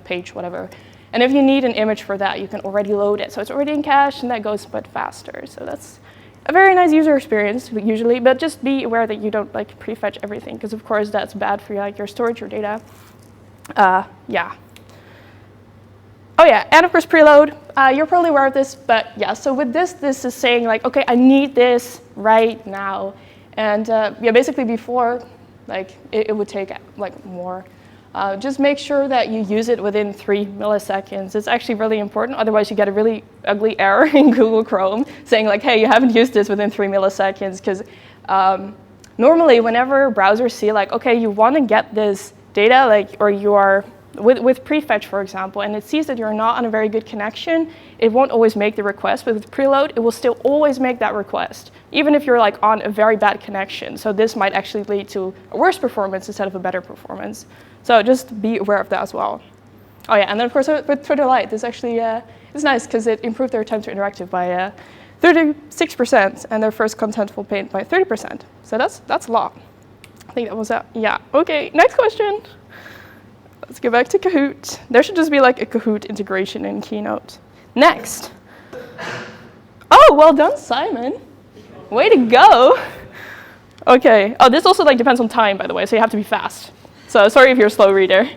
page, whatever. And if you need an image for that, you can already load it. So it's already in cache, and that goes a bit faster. So that's a very nice user experience, usually. But just be aware that you don't prefetch everything, because of course that's bad for your storage or data. Yeah. Oh yeah, and of course preload. You're probably aware of this, but yeah. So with this is saying okay, I need this right now, and yeah, basically before, it would take more. Just make sure that you use it within 3 milliseconds. It's actually really important. Otherwise, you get a really ugly error in Google Chrome saying hey, you haven't used this within 3 milliseconds. Because normally, whenever browsers see okay, you want to get this data, or you are with prefetch, for example, and it sees that you're not on a very good connection, it won't always make the request. But with preload, it will still always make that request, even if you're on a very bad connection. So this might actually lead to a worse performance instead of a better performance. So just be aware of that as well. Oh yeah, and then of course with Twitter Lite, this actually is nice because it improved their time to interactive by 36% and their first contentful paint by 30%. So that's a lot. I think that was that. Yeah. Okay. Next question. Let's go back to Kahoot. There should just be a Kahoot integration in Keynote. Next. Oh, well done, Simon. Way to go. Okay. Oh, this also depends on time, by the way, so you have to be fast. So sorry if you're a slow reader.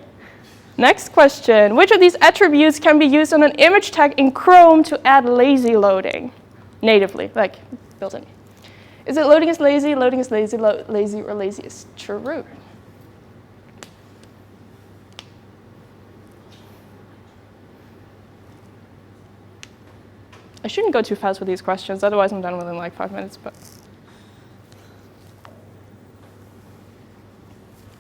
Next question. Which of these attributes can be used on an image tag in Chrome to add lazy loading natively, built in? Is it loading is lazy, lazy, or lazy is true? I shouldn't go too fast with these questions, otherwise I'm done within 5 minutes. But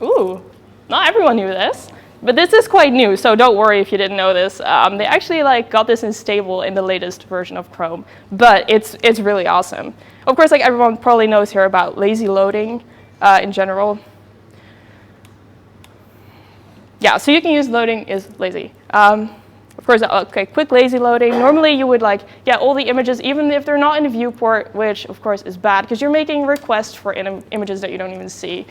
ooh, not everyone knew this, but this is quite new, so don't worry if you didn't know this. They actually got this in stable in the latest version of Chrome, but it's really awesome. Of course, everyone probably knows here about lazy loading in general. Yeah, so you can use loading is lazy. Of course, okay, quick lazy loading. Normally you would get all the images, even if they're not in a viewport, which of course is bad because you're making requests for images that you don't even see.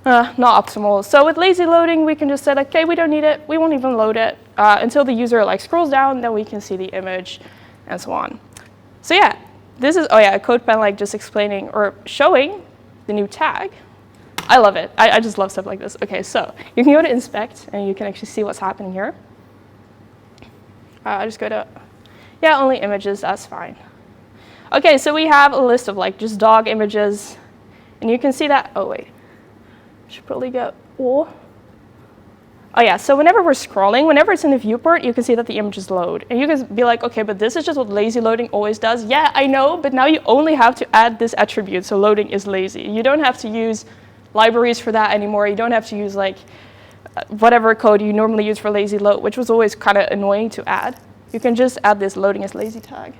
Not optimal. So with lazy loading, we can just say, okay, we don't need it. We won't even load it until the user scrolls down, then we can see the image and so on. So yeah, this is, a CodePen just explaining or showing the new tag. I love it. I just love stuff like this. Okay, so you can go to inspect and you can actually see what's happening here. I just go to, only images, that's fine. Okay, so we have a list of just dog images, and you can see that, oh wait, should probably go, oh yeah, so whenever we're scrolling, whenever it's in the viewport, you can see that the images load. And you can be okay, but this is just what lazy loading always does. Yeah, I know, but now you only have to add this attribute, so loading is lazy. You don't have to use libraries for that anymore. You don't have to use whatever code you normally use for lazy load, which was always kind of annoying to add. You can just add this loading as lazy tag.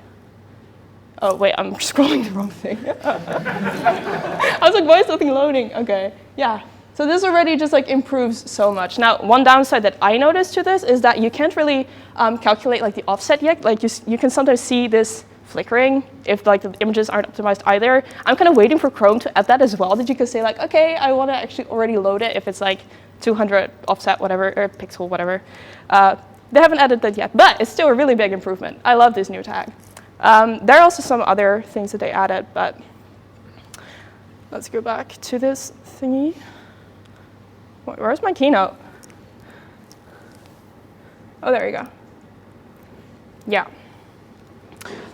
Oh, wait, I'm scrolling the wrong thing. I was why is something loading? Okay, yeah. So this already just improves so much. Now, one downside that I noticed to this is that you can't really calculate the offset yet. You can sometimes see this flickering if the images aren't optimized either. I'm kind of waiting for Chrome to add that as well, that you can say okay, I want to actually already load it if it's 200 offset, whatever, or pixel, whatever. They haven't added that yet, but it's still a really big improvement. I love this new tag. There are also some other things that they added, but let's go back to this thingy. Where's my keynote? Oh, there you go. Yeah.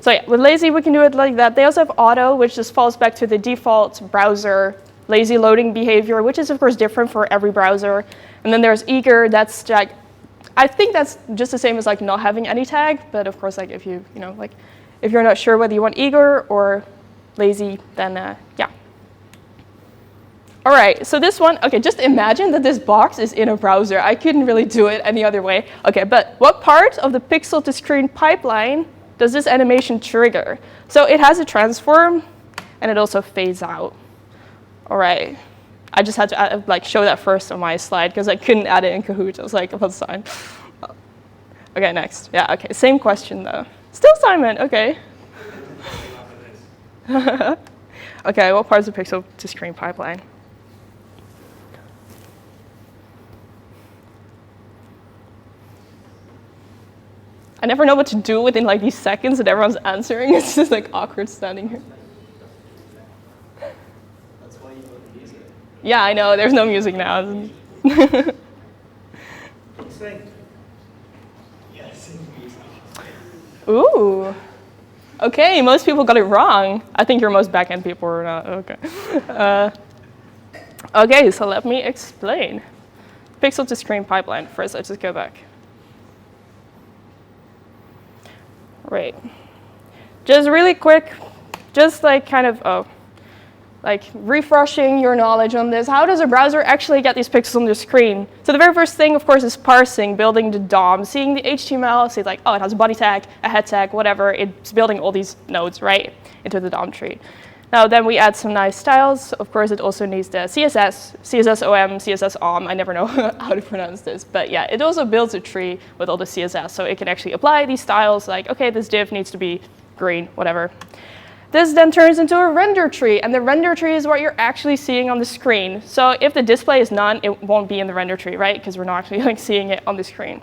So yeah, with lazy, we can do it like that. They also have auto, which just falls back to the default browser lazy loading behavior, which is of course different for every browser. And then there's eager, that's I think that's just the same as like not having any tag, but of course, like if you know, like if you're not sure whether you want eager or lazy, then yeah. All right, so this one, okay, just imagine that this box is in a browser. I couldn't really do it any other way. Okay, but what part of the pixel to screen pipeline does this animation trigger? So it has a transform, and it also fades out. All right. I just had to add, like show that first on my slide because I couldn't add it in Kahoot. I was like, what's fine? Okay, next. Yeah, okay, same question though. Still Simon, okay. Okay, what part is the pixel to screen pipeline? I never know what to do within like these seconds that everyone's answering. It's just like awkward standing here. Yeah, I know, there's no music now. Ooh. Okay, most people got it wrong. I think your most back-end people are not. Okay. Okay, so let me explain. Pixel to screen pipeline. First, let's just go back. Right. Just really quick, just like kind of, like refreshing your knowledge on this. How does a browser actually get these pixels on the screen? So the very first thing, of course, is parsing, building the DOM, seeing the HTML, see like, oh, it has a body tag, a head tag, whatever. It's building all these nodes, right, into the DOM tree. Now then we add some nice styles. Of course, it also needs the CSS, CSSOM, CSSOM. I never know how to pronounce this, but yeah, it also builds a tree with all the CSS, so it can actually apply these styles like, okay, this div needs to be green, whatever. This then turns into a render tree, and the render tree is what you're actually seeing on the screen. So if the display is none, it won't be in the render tree, right? Because we're not actually like seeing it on the screen.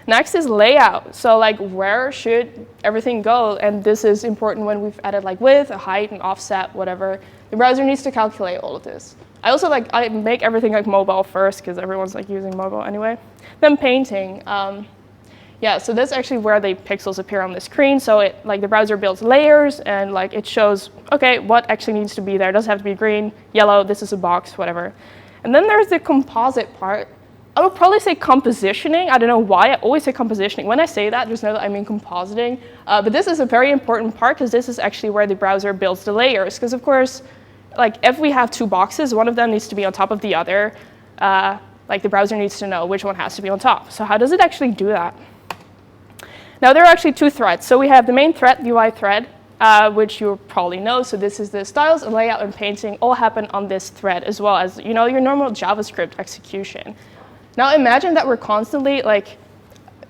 Next is layout. So like where should everything go? And this is important when we've added like width, a height, an offset, whatever. The browser needs to calculate all of this. I make everything like mobile first because everyone's like using mobile anyway. Then painting. Yeah, so that's actually where the pixels appear on the screen. So it like the browser builds layers and like it shows, okay, what actually needs to be there. It doesn't have to be green, yellow, this is a box, whatever. And then there's the composite part. I would probably say compositioning. I don't know why I always say compositioning. When I say that, just know that I mean compositing. But this is a very important part because this is actually where the browser builds the layers. Because of course, like if we have two boxes, one of them needs to be on top of the other. Like the browser needs to know which one has to be on top. So how does it actually do that? Now there are actually two threads. So we have the main thread, UI thread, which you probably know. So this is the styles and layout and painting all happen on this thread as well as your normal JavaScript execution. Now imagine that we're constantly like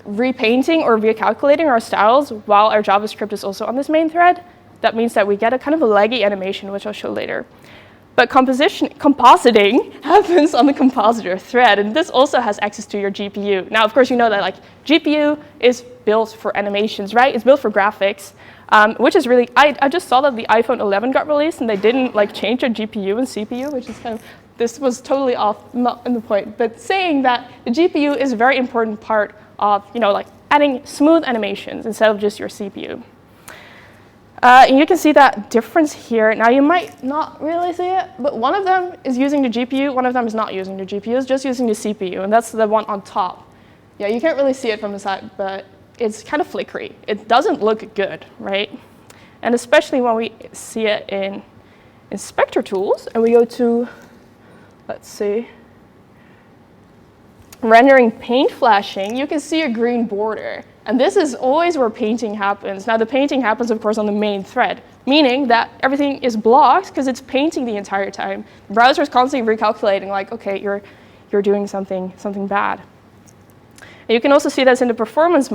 repainting or recalculating our styles while our JavaScript is also on this main thread. That means that we get a kind of a laggy animation, which I'll show later. But compositing happens on the compositor thread, and this also has access to your GPU. Now, of course, you know that like GPU is built for animations, right? It's built for graphics, which is really, I just saw that the iPhone 11 got released and they didn't like change their GPU and CPU, which is kind of, this was totally off, not in the point, but saying that the GPU is a very important part of, like adding smooth animations instead of just your CPU. And you can see that difference here. Now you might not really see it, but one of them is using the GPU, one of them is not using the GPU, it's just using the CPU, and that's the one on top. Yeah, you can't really see it from the side, but it's kind of flickery. It doesn't look good, right? And especially when we see it in inspector tools, and we go to, let's see, rendering paint flashing, you can see a green border. And this is always where painting happens. Now the painting happens, of course, on the main thread, meaning that everything is blocked because it's painting the entire time. The browser is constantly recalculating, like, okay, you're doing something bad. And you can also see this in the performance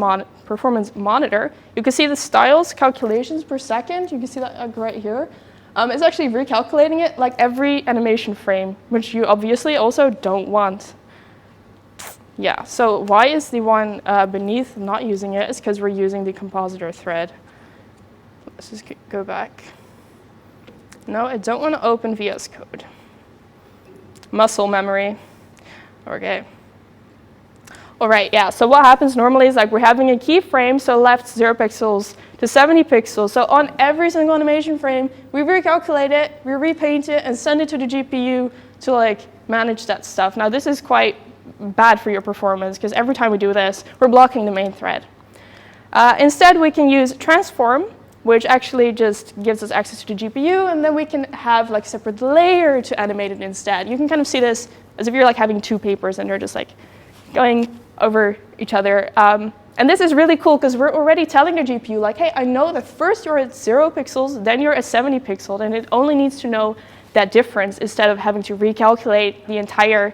monitor. You can see the styles calculations per second. You can see that right here. It's actually recalculating it like every animation frame, which you obviously also don't want. Yeah, so why is the one beneath not using it? It's because we're using the compositor thread. Let's just go back. No, I don't want to open VS Code. Muscle memory. Okay. All right, yeah, so what happens normally is like we're having a keyframe, so left 0 pixels to 70 pixels. So on every single animation frame, we recalculate it, we repaint it, and send it to the GPU to like manage that stuff. Now this is quite bad for your performance, because every time we do this, we're blocking the main thread. Instead, we can use transform, which actually just gives us access to the GPU, and then we can have like a separate layer to animate it instead. You can kind of see this as if you're like having two papers and they're just like going over each other. And this is really cool because we're already telling the GPU like, hey, I know that first you're at 0 pixels, then you're at 70 pixels, and it only needs to know that difference instead of having to recalculate the entire,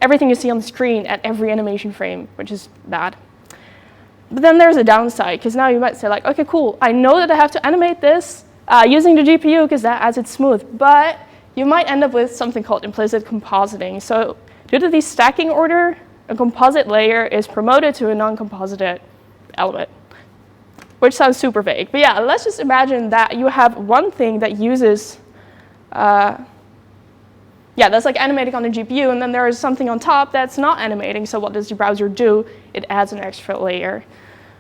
everything you see on the screen at every animation frame, which is bad. But then there's a downside, because now you might say like, okay, cool, I know that I have to animate this using the GPU because that adds it smooth, but you might end up with something called implicit compositing. So due to the stacking order, a composite layer is promoted to a non-composited element, which sounds super vague. But yeah, let's just imagine that you have one thing that uses, that's like animating on the GPU, and then there is something on top that's not animating. So what does the browser do? It adds an extra layer,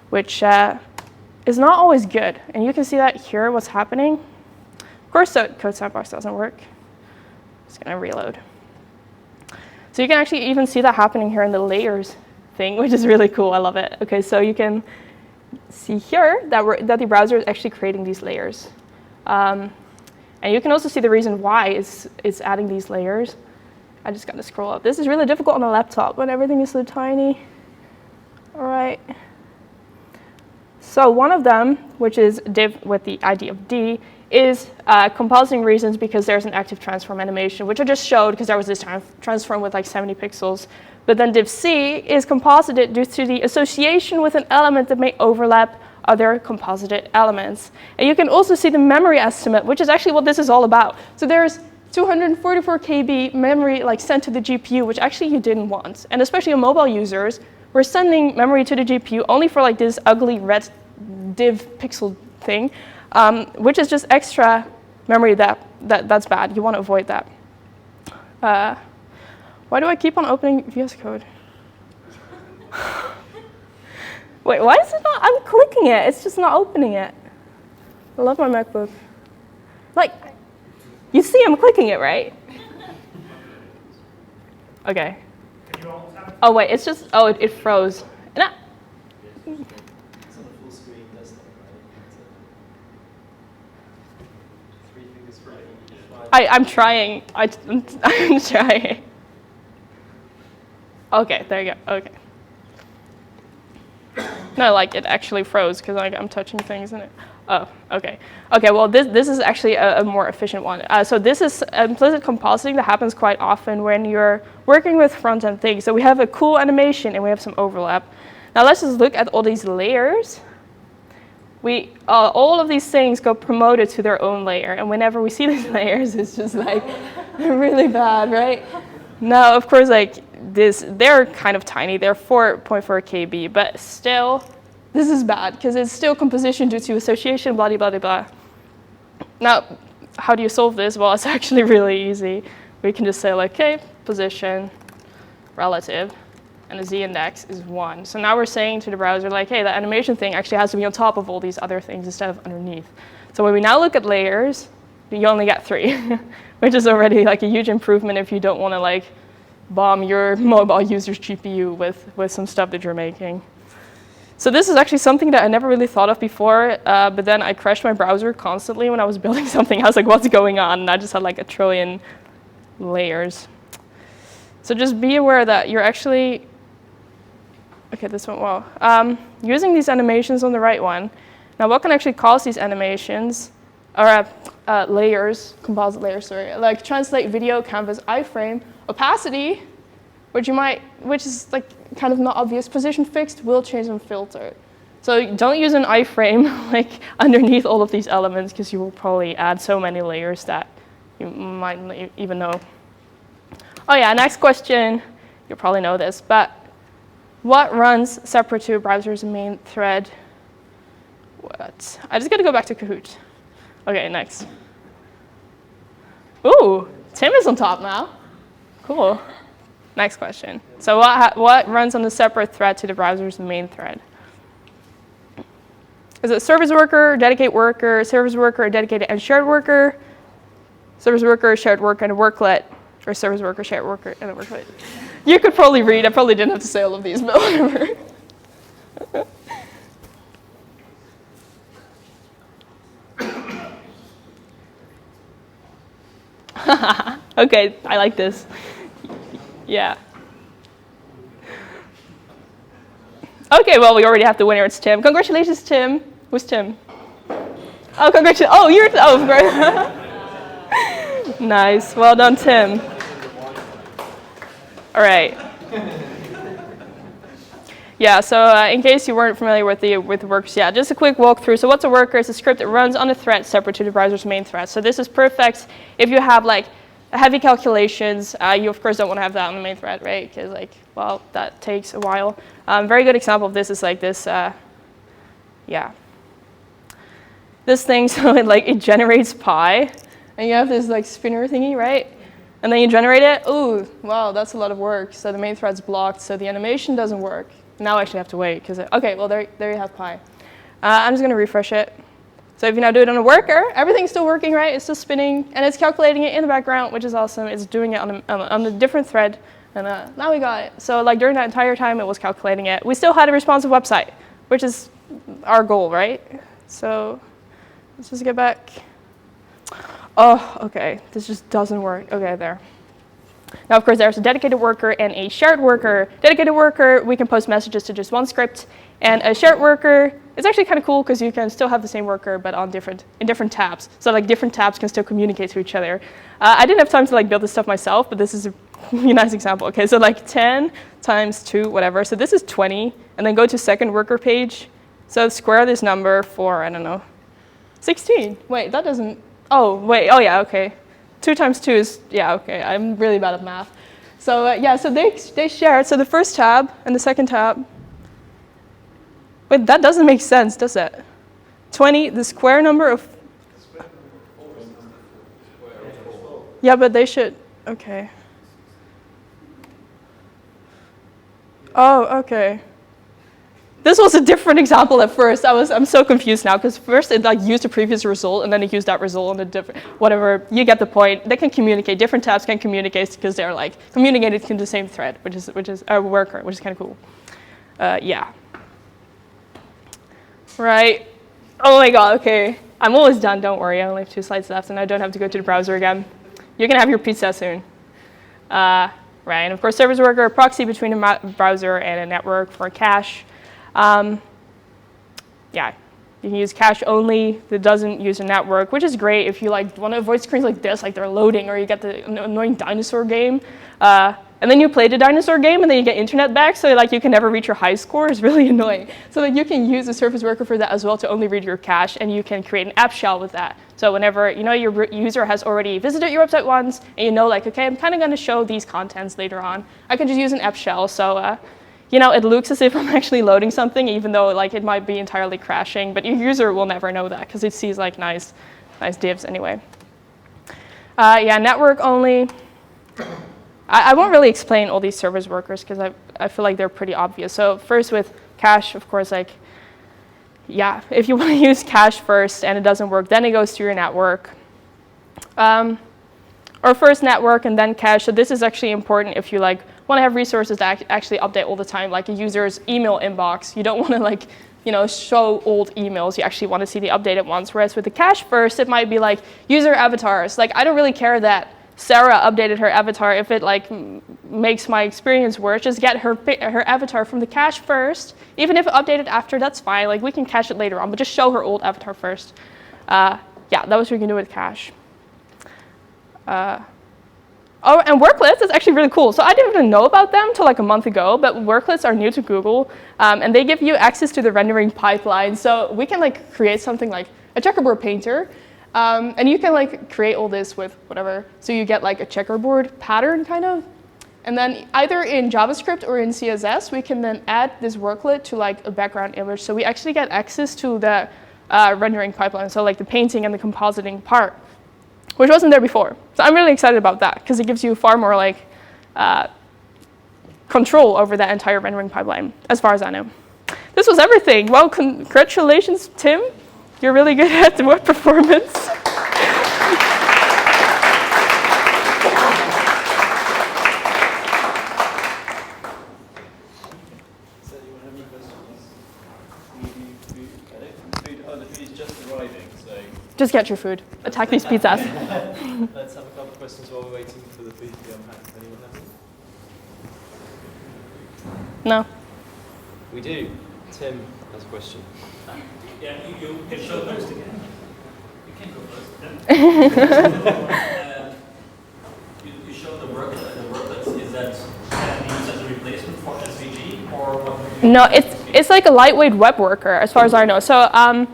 which is not always good. And you can see that here, what's happening. Of course, the code sandbox doesn't work. Just gonna reload. So you can actually even see that happening here in the layers thing, which is really cool. I love it. Okay, so you can see here that the browser is actually creating these layers. And you can also see the reason why it's adding these layers. I just got to scroll up. This is really difficult on a laptop when everything is so tiny. All right. So one of them, which is div with the ID of D, is compositing reasons because there's an active transform animation, which I just showed because there was this transform with like 70 pixels. But then div C is composited due to the association with an element that may overlap other composited elements. And you can also see the memory estimate, which is actually what this is all about. So there's 244 KB memory like sent to the GPU, which actually you didn't want. And especially on mobile users, we're sending memory to the GPU only for like this ugly red div pixel thing, which is just extra memory that's bad. You want to avoid that. Why do I keep on opening VS Code? Wait, why is it not? I'm clicking it. It's just not opening it. I love my MacBook. Like, you see I'm clicking it, right? Okay. Oh, wait, it's just, oh, it froze. And I'm trying. I'm trying. Okay, there you go. Okay. No, like it actually froze because like I'm touching things in it. Oh, okay. Okay, well this is actually a more efficient one. So this is implicit compositing that happens quite often when you're working with front-end things. So we have a cool animation and we have some overlap. Now let's just look at all these layers. All of these things go promoted to their own layer, and whenever we see these layers, it's just like really bad, right? Now, of course, like they're kind of tiny. They're 4.4 KB, but still, this is bad because it's still composition due to association, blah, blah, blah, blah. Now, how do you solve this? Well, it's actually really easy. We can just say like, okay, position, relative, and the z-index is 1. So now we're saying to the browser like, hey, the animation thing actually has to be on top of all these other things instead of underneath. So when we now look at layers, you only get 3, which is already like a huge improvement if you don't want to like bomb your mobile user's GPU with some stuff that you're making. So this is actually something that I never really thought of before, but then I crashed my browser constantly when I was building something. I was like, what's going on? And I just had like a trillion layers. So just be aware that you're actually, okay, this went well. Using these animations on the right one. Now what can actually cause these animations, or layers, composite layers, sorry, like translate video, canvas, iframe, opacity, which is like kind of not obvious, position fixed, will change and filter. So don't use an iframe like underneath all of these elements because you will probably add so many layers that you might not even know. Oh yeah, next question, you'll probably know this, but what runs separate to a browser's main thread? What? I just gotta go back to Kahoot. Okay, next. Ooh, Tim is on top now. Cool. Next question. So what runs on the separate thread to the browser's main thread? Is it service worker, dedicate worker, service worker, a dedicated and shared worker, service worker, shared worker, and a worklet, or service worker, shared worker, and a worklet? You could probably read. I probably didn't have to say all of these, but whatever. Okay, I like this. Yeah. Okay, well, we already have the winner. It's Tim. Congratulations, Tim. Who's Tim? Oh, congratulations. Oh, you're. Oh, great. Nice. Well done, Tim. All right. Yeah, so in case you weren't familiar with the workers, yeah, just a quick walkthrough. So what's a worker? It's a script that runs on a thread separate to the browser's main thread. So this is perfect if you have like heavy calculations. You of course don't want to have that on the main thread, right? Because like, well, that takes a while. Very good example of this is like this, yeah. This thing, so it generates pi, and you have this like spinner thingy, right? And then you generate it. Ooh, wow, that's a lot of work. So the main thread's blocked, so the animation doesn't work. Now I actually have to wait because, okay, well, there you have pi. I'm just going to refresh it. So if you now do it on a worker, everything's still working, right? It's still spinning, and it's calculating it in the background, which is awesome. It's doing it on a different thread, and now we got it. So like during that entire time, it was calculating it. We still had a responsive website, which is our goal, right? So let's just get back. Oh, okay, this just doesn't work. Okay, there. Now, of course, there's a dedicated worker and a shared worker. Dedicated worker, we can post messages to just one script. And a shared worker, it's actually kind of cool because you can still have the same worker, but in different tabs. So like different tabs can still communicate to each other. I didn't have time to like build this stuff myself, but this is a really nice example. Okay, so like 10 times 2, whatever. So this is 20, and then go to second worker page. So square this number for, I don't know, 16. Wait, that doesn't, oh, wait, oh yeah, okay. 2 times 2 is, yeah, okay, I'm really bad at math. So yeah, so they share. So the first tab and the second tab. Wait, that doesn't make sense, does it? 20, the square number of. Yeah, but they should, okay. Oh, okay. This was a different example at first. I'm so confused now because first it like used the previous result and then it used that result on a different, whatever, you get the point. They can communicate, different tabs can communicate because they're like communicated to the same thread, which is a worker, which is kind of cool. Yeah. Right. Oh my God, okay. I'm almost done, don't worry. I only have 2 slides left and I don't have to go to the browser again. You can have your pizza soon. Right, and of course service worker, a proxy between a browser and a network for cache. Yeah, you can use cache only that doesn't use a network, which is great if you like want to avoid screens like this, like they're loading, or you get the annoying dinosaur game, and then you play the dinosaur game and then you get internet back, so like you can never reach your high score. It's really annoying. So like you can use a service worker for that as well to only read your cache, and you can create an app shell with that. So whenever you know your user has already visited your website once, and you know like, okay, I'm kind of going to show these contents later on, I can just use an app shell. So you know, it looks as if I'm actually loading something, even though like it might be entirely crashing, but your user will never know that because it sees like nice divs anyway. Yeah, network only. I won't really explain all these service workers because I feel like they're pretty obvious. So first with cache, of course, like, yeah, if you want to use cache first and it doesn't work, then it goes to your network. Or first network and then cache. So this is actually important if you like want to have resources that actually update all the time, like a user's email inbox. You don't want to like, you know, show old emails. You actually want to see the updated ones. Whereas with the cache first, it might be like user avatars. Like I don't really care that Sarah updated her avatar if it like makes my experience worse. Just get her avatar from the cache first. Even if it updated after, that's fine. Like we can cache it later on, but just show her old avatar first. Yeah, that was what we can do with cache. Oh, and worklets is actually really cool. So I didn't even know about them until like a month ago, but worklets are new to Google, and they give you access to the rendering pipeline. So we can like create something like a checkerboard painter, and you can like create all this with whatever. So you get like a checkerboard pattern kind of, and then either in JavaScript or in CSS, we can then add this worklet to like a background image. So we actually get access to the rendering pipeline. So like the painting and the compositing part, which wasn't there before. So I'm really excited about that because it gives you far more like control over that entire rendering pipeline, as far as I know. This was everything. Well, congratulations, Tim. You're really good at the web performance. just arriving, so Just get your food. Attack these pizzas. let's have a couple of questions while we're waiting for the food to be unpacked. Anyone have any? No. We do. Tim has a question. Yeah, you can show those again. You can go first. You showed the worklet. The worklet, is that used as a replacement for SVG or what? No, it's like a lightweight web worker, as far as I know. So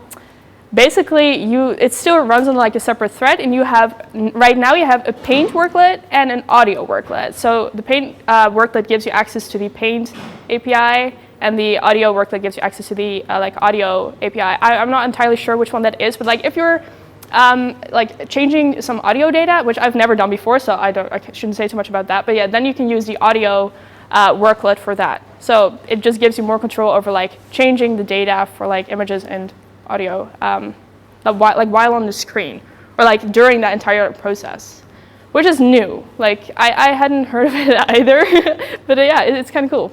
basically, it still runs on like a separate thread, and you have right now you have a Paint worklet and an audio worklet. So the Paint worklet gives you access to the Paint API, and the audio worklet gives you access to the like audio API. I'm not entirely sure which one that is, but like if you're like changing some audio data, which I've never done before, so I shouldn't say too much about that. But yeah, then you can use the audio worklet for that. So it just gives you more control over like changing the data for like images and audio, like while on the screen, or like during that entire process, which is new. Like I hadn't heard of it either, but yeah, it's kind of cool.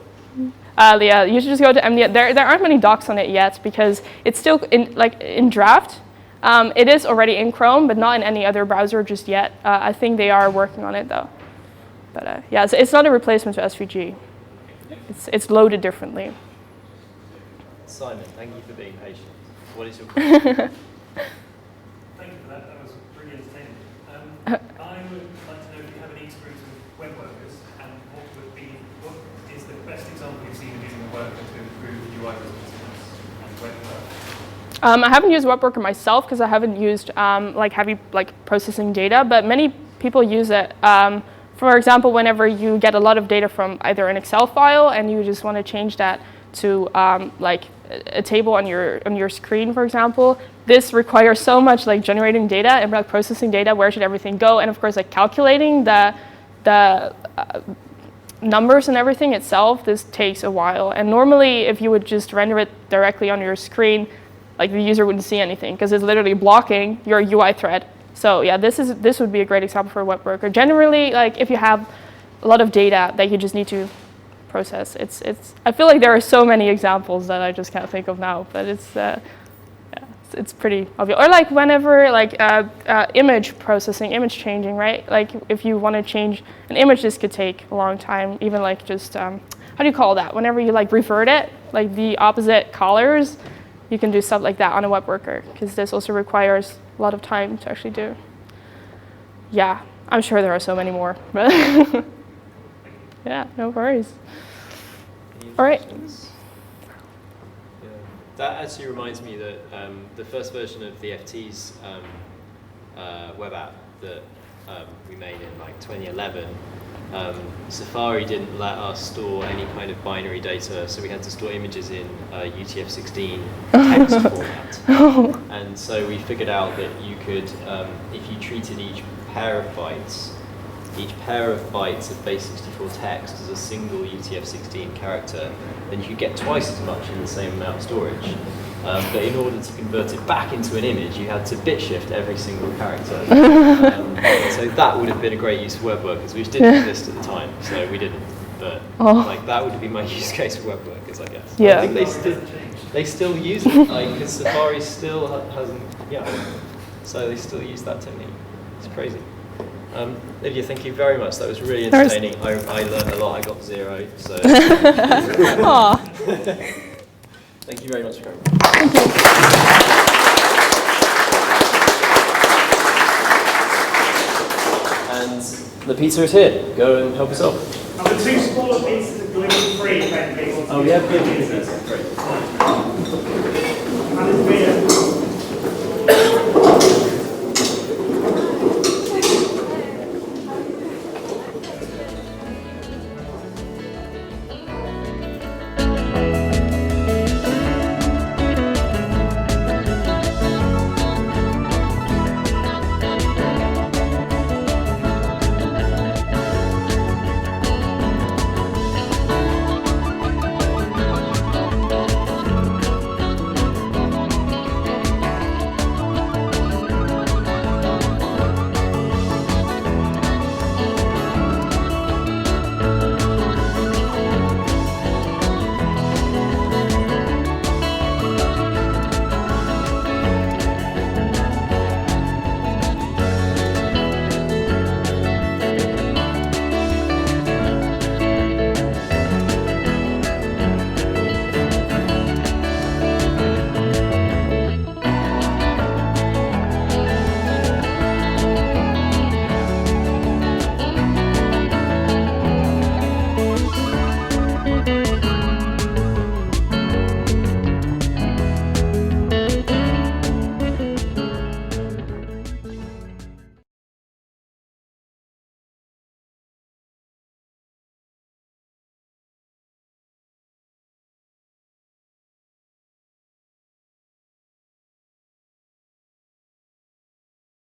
Yeah, you should just go to MD. There aren't many docs on it yet because it's still in draft. It is already in Chrome, but not in any other browser just yet. I think they are working on it though. But yeah, it's not a replacement to SVG. It's loaded differently. Simon, thank you for being patient. What is your question? Thank you for that. That was really entertaining. I would like to know if you have any experience with web workers, and what is the best example you've seen of using a worker to improve UI responsiveness and web work? I haven't used web worker myself because I haven't used like heavy processing data, but many people use it. For example, whenever you get a lot of data from either an Excel file and you just want to change that to like a table on your screen, for example, this requires so much like generating data and like processing data. Where should everything go? And of course, like calculating the numbers and everything itself. This takes a while. And normally, if you would just render it directly on your screen, like the user wouldn't see anything because it's literally blocking your UI thread. So yeah, this would be a great example for a web worker. Generally, like if you have a lot of data that you just need to process, I feel like there are so many examples that I just can't think of now, but it's pretty obvious. Or like whenever like image processing, image changing, right? Like if you want to change an image, this could take a long time. Even like just how do you call that? Whenever you like revert it, like the opposite colors, you can do stuff like that on a web worker because this also requires a lot of time to actually do. Yeah, I'm sure there are so many more, but yeah, no worries. All right. Yeah. That actually reminds me that the first version of the FT's web app that we made in like 2011, Safari didn't let us store any kind of binary data, so we had to store images in UTF-16 text format. And so we figured out that you could, if you treated each pair of bytes of base64 text as a single UTF-16 character, then you could get twice as much in the same amount of storage. But in order to convert it back into an image, you had to bit shift every single character. So that would have been a great use for web workers, which didn't exist at the time, so we didn't. But like that would be my use case for web workers, I guess. Yeah. I think they still use it, like because Safari still hasn't. Yeah. So they still use that technique. It's crazy. Lydia, thank you very much. That was really entertaining. I learned a lot. I got 0. So. Thank you very much for coming. Thank you. And the pizza is here. Go and help yourself. I've got 2 smaller pieces of gluten-free if anybody wants to. Oh, we have good pizza. Great. And it's beer.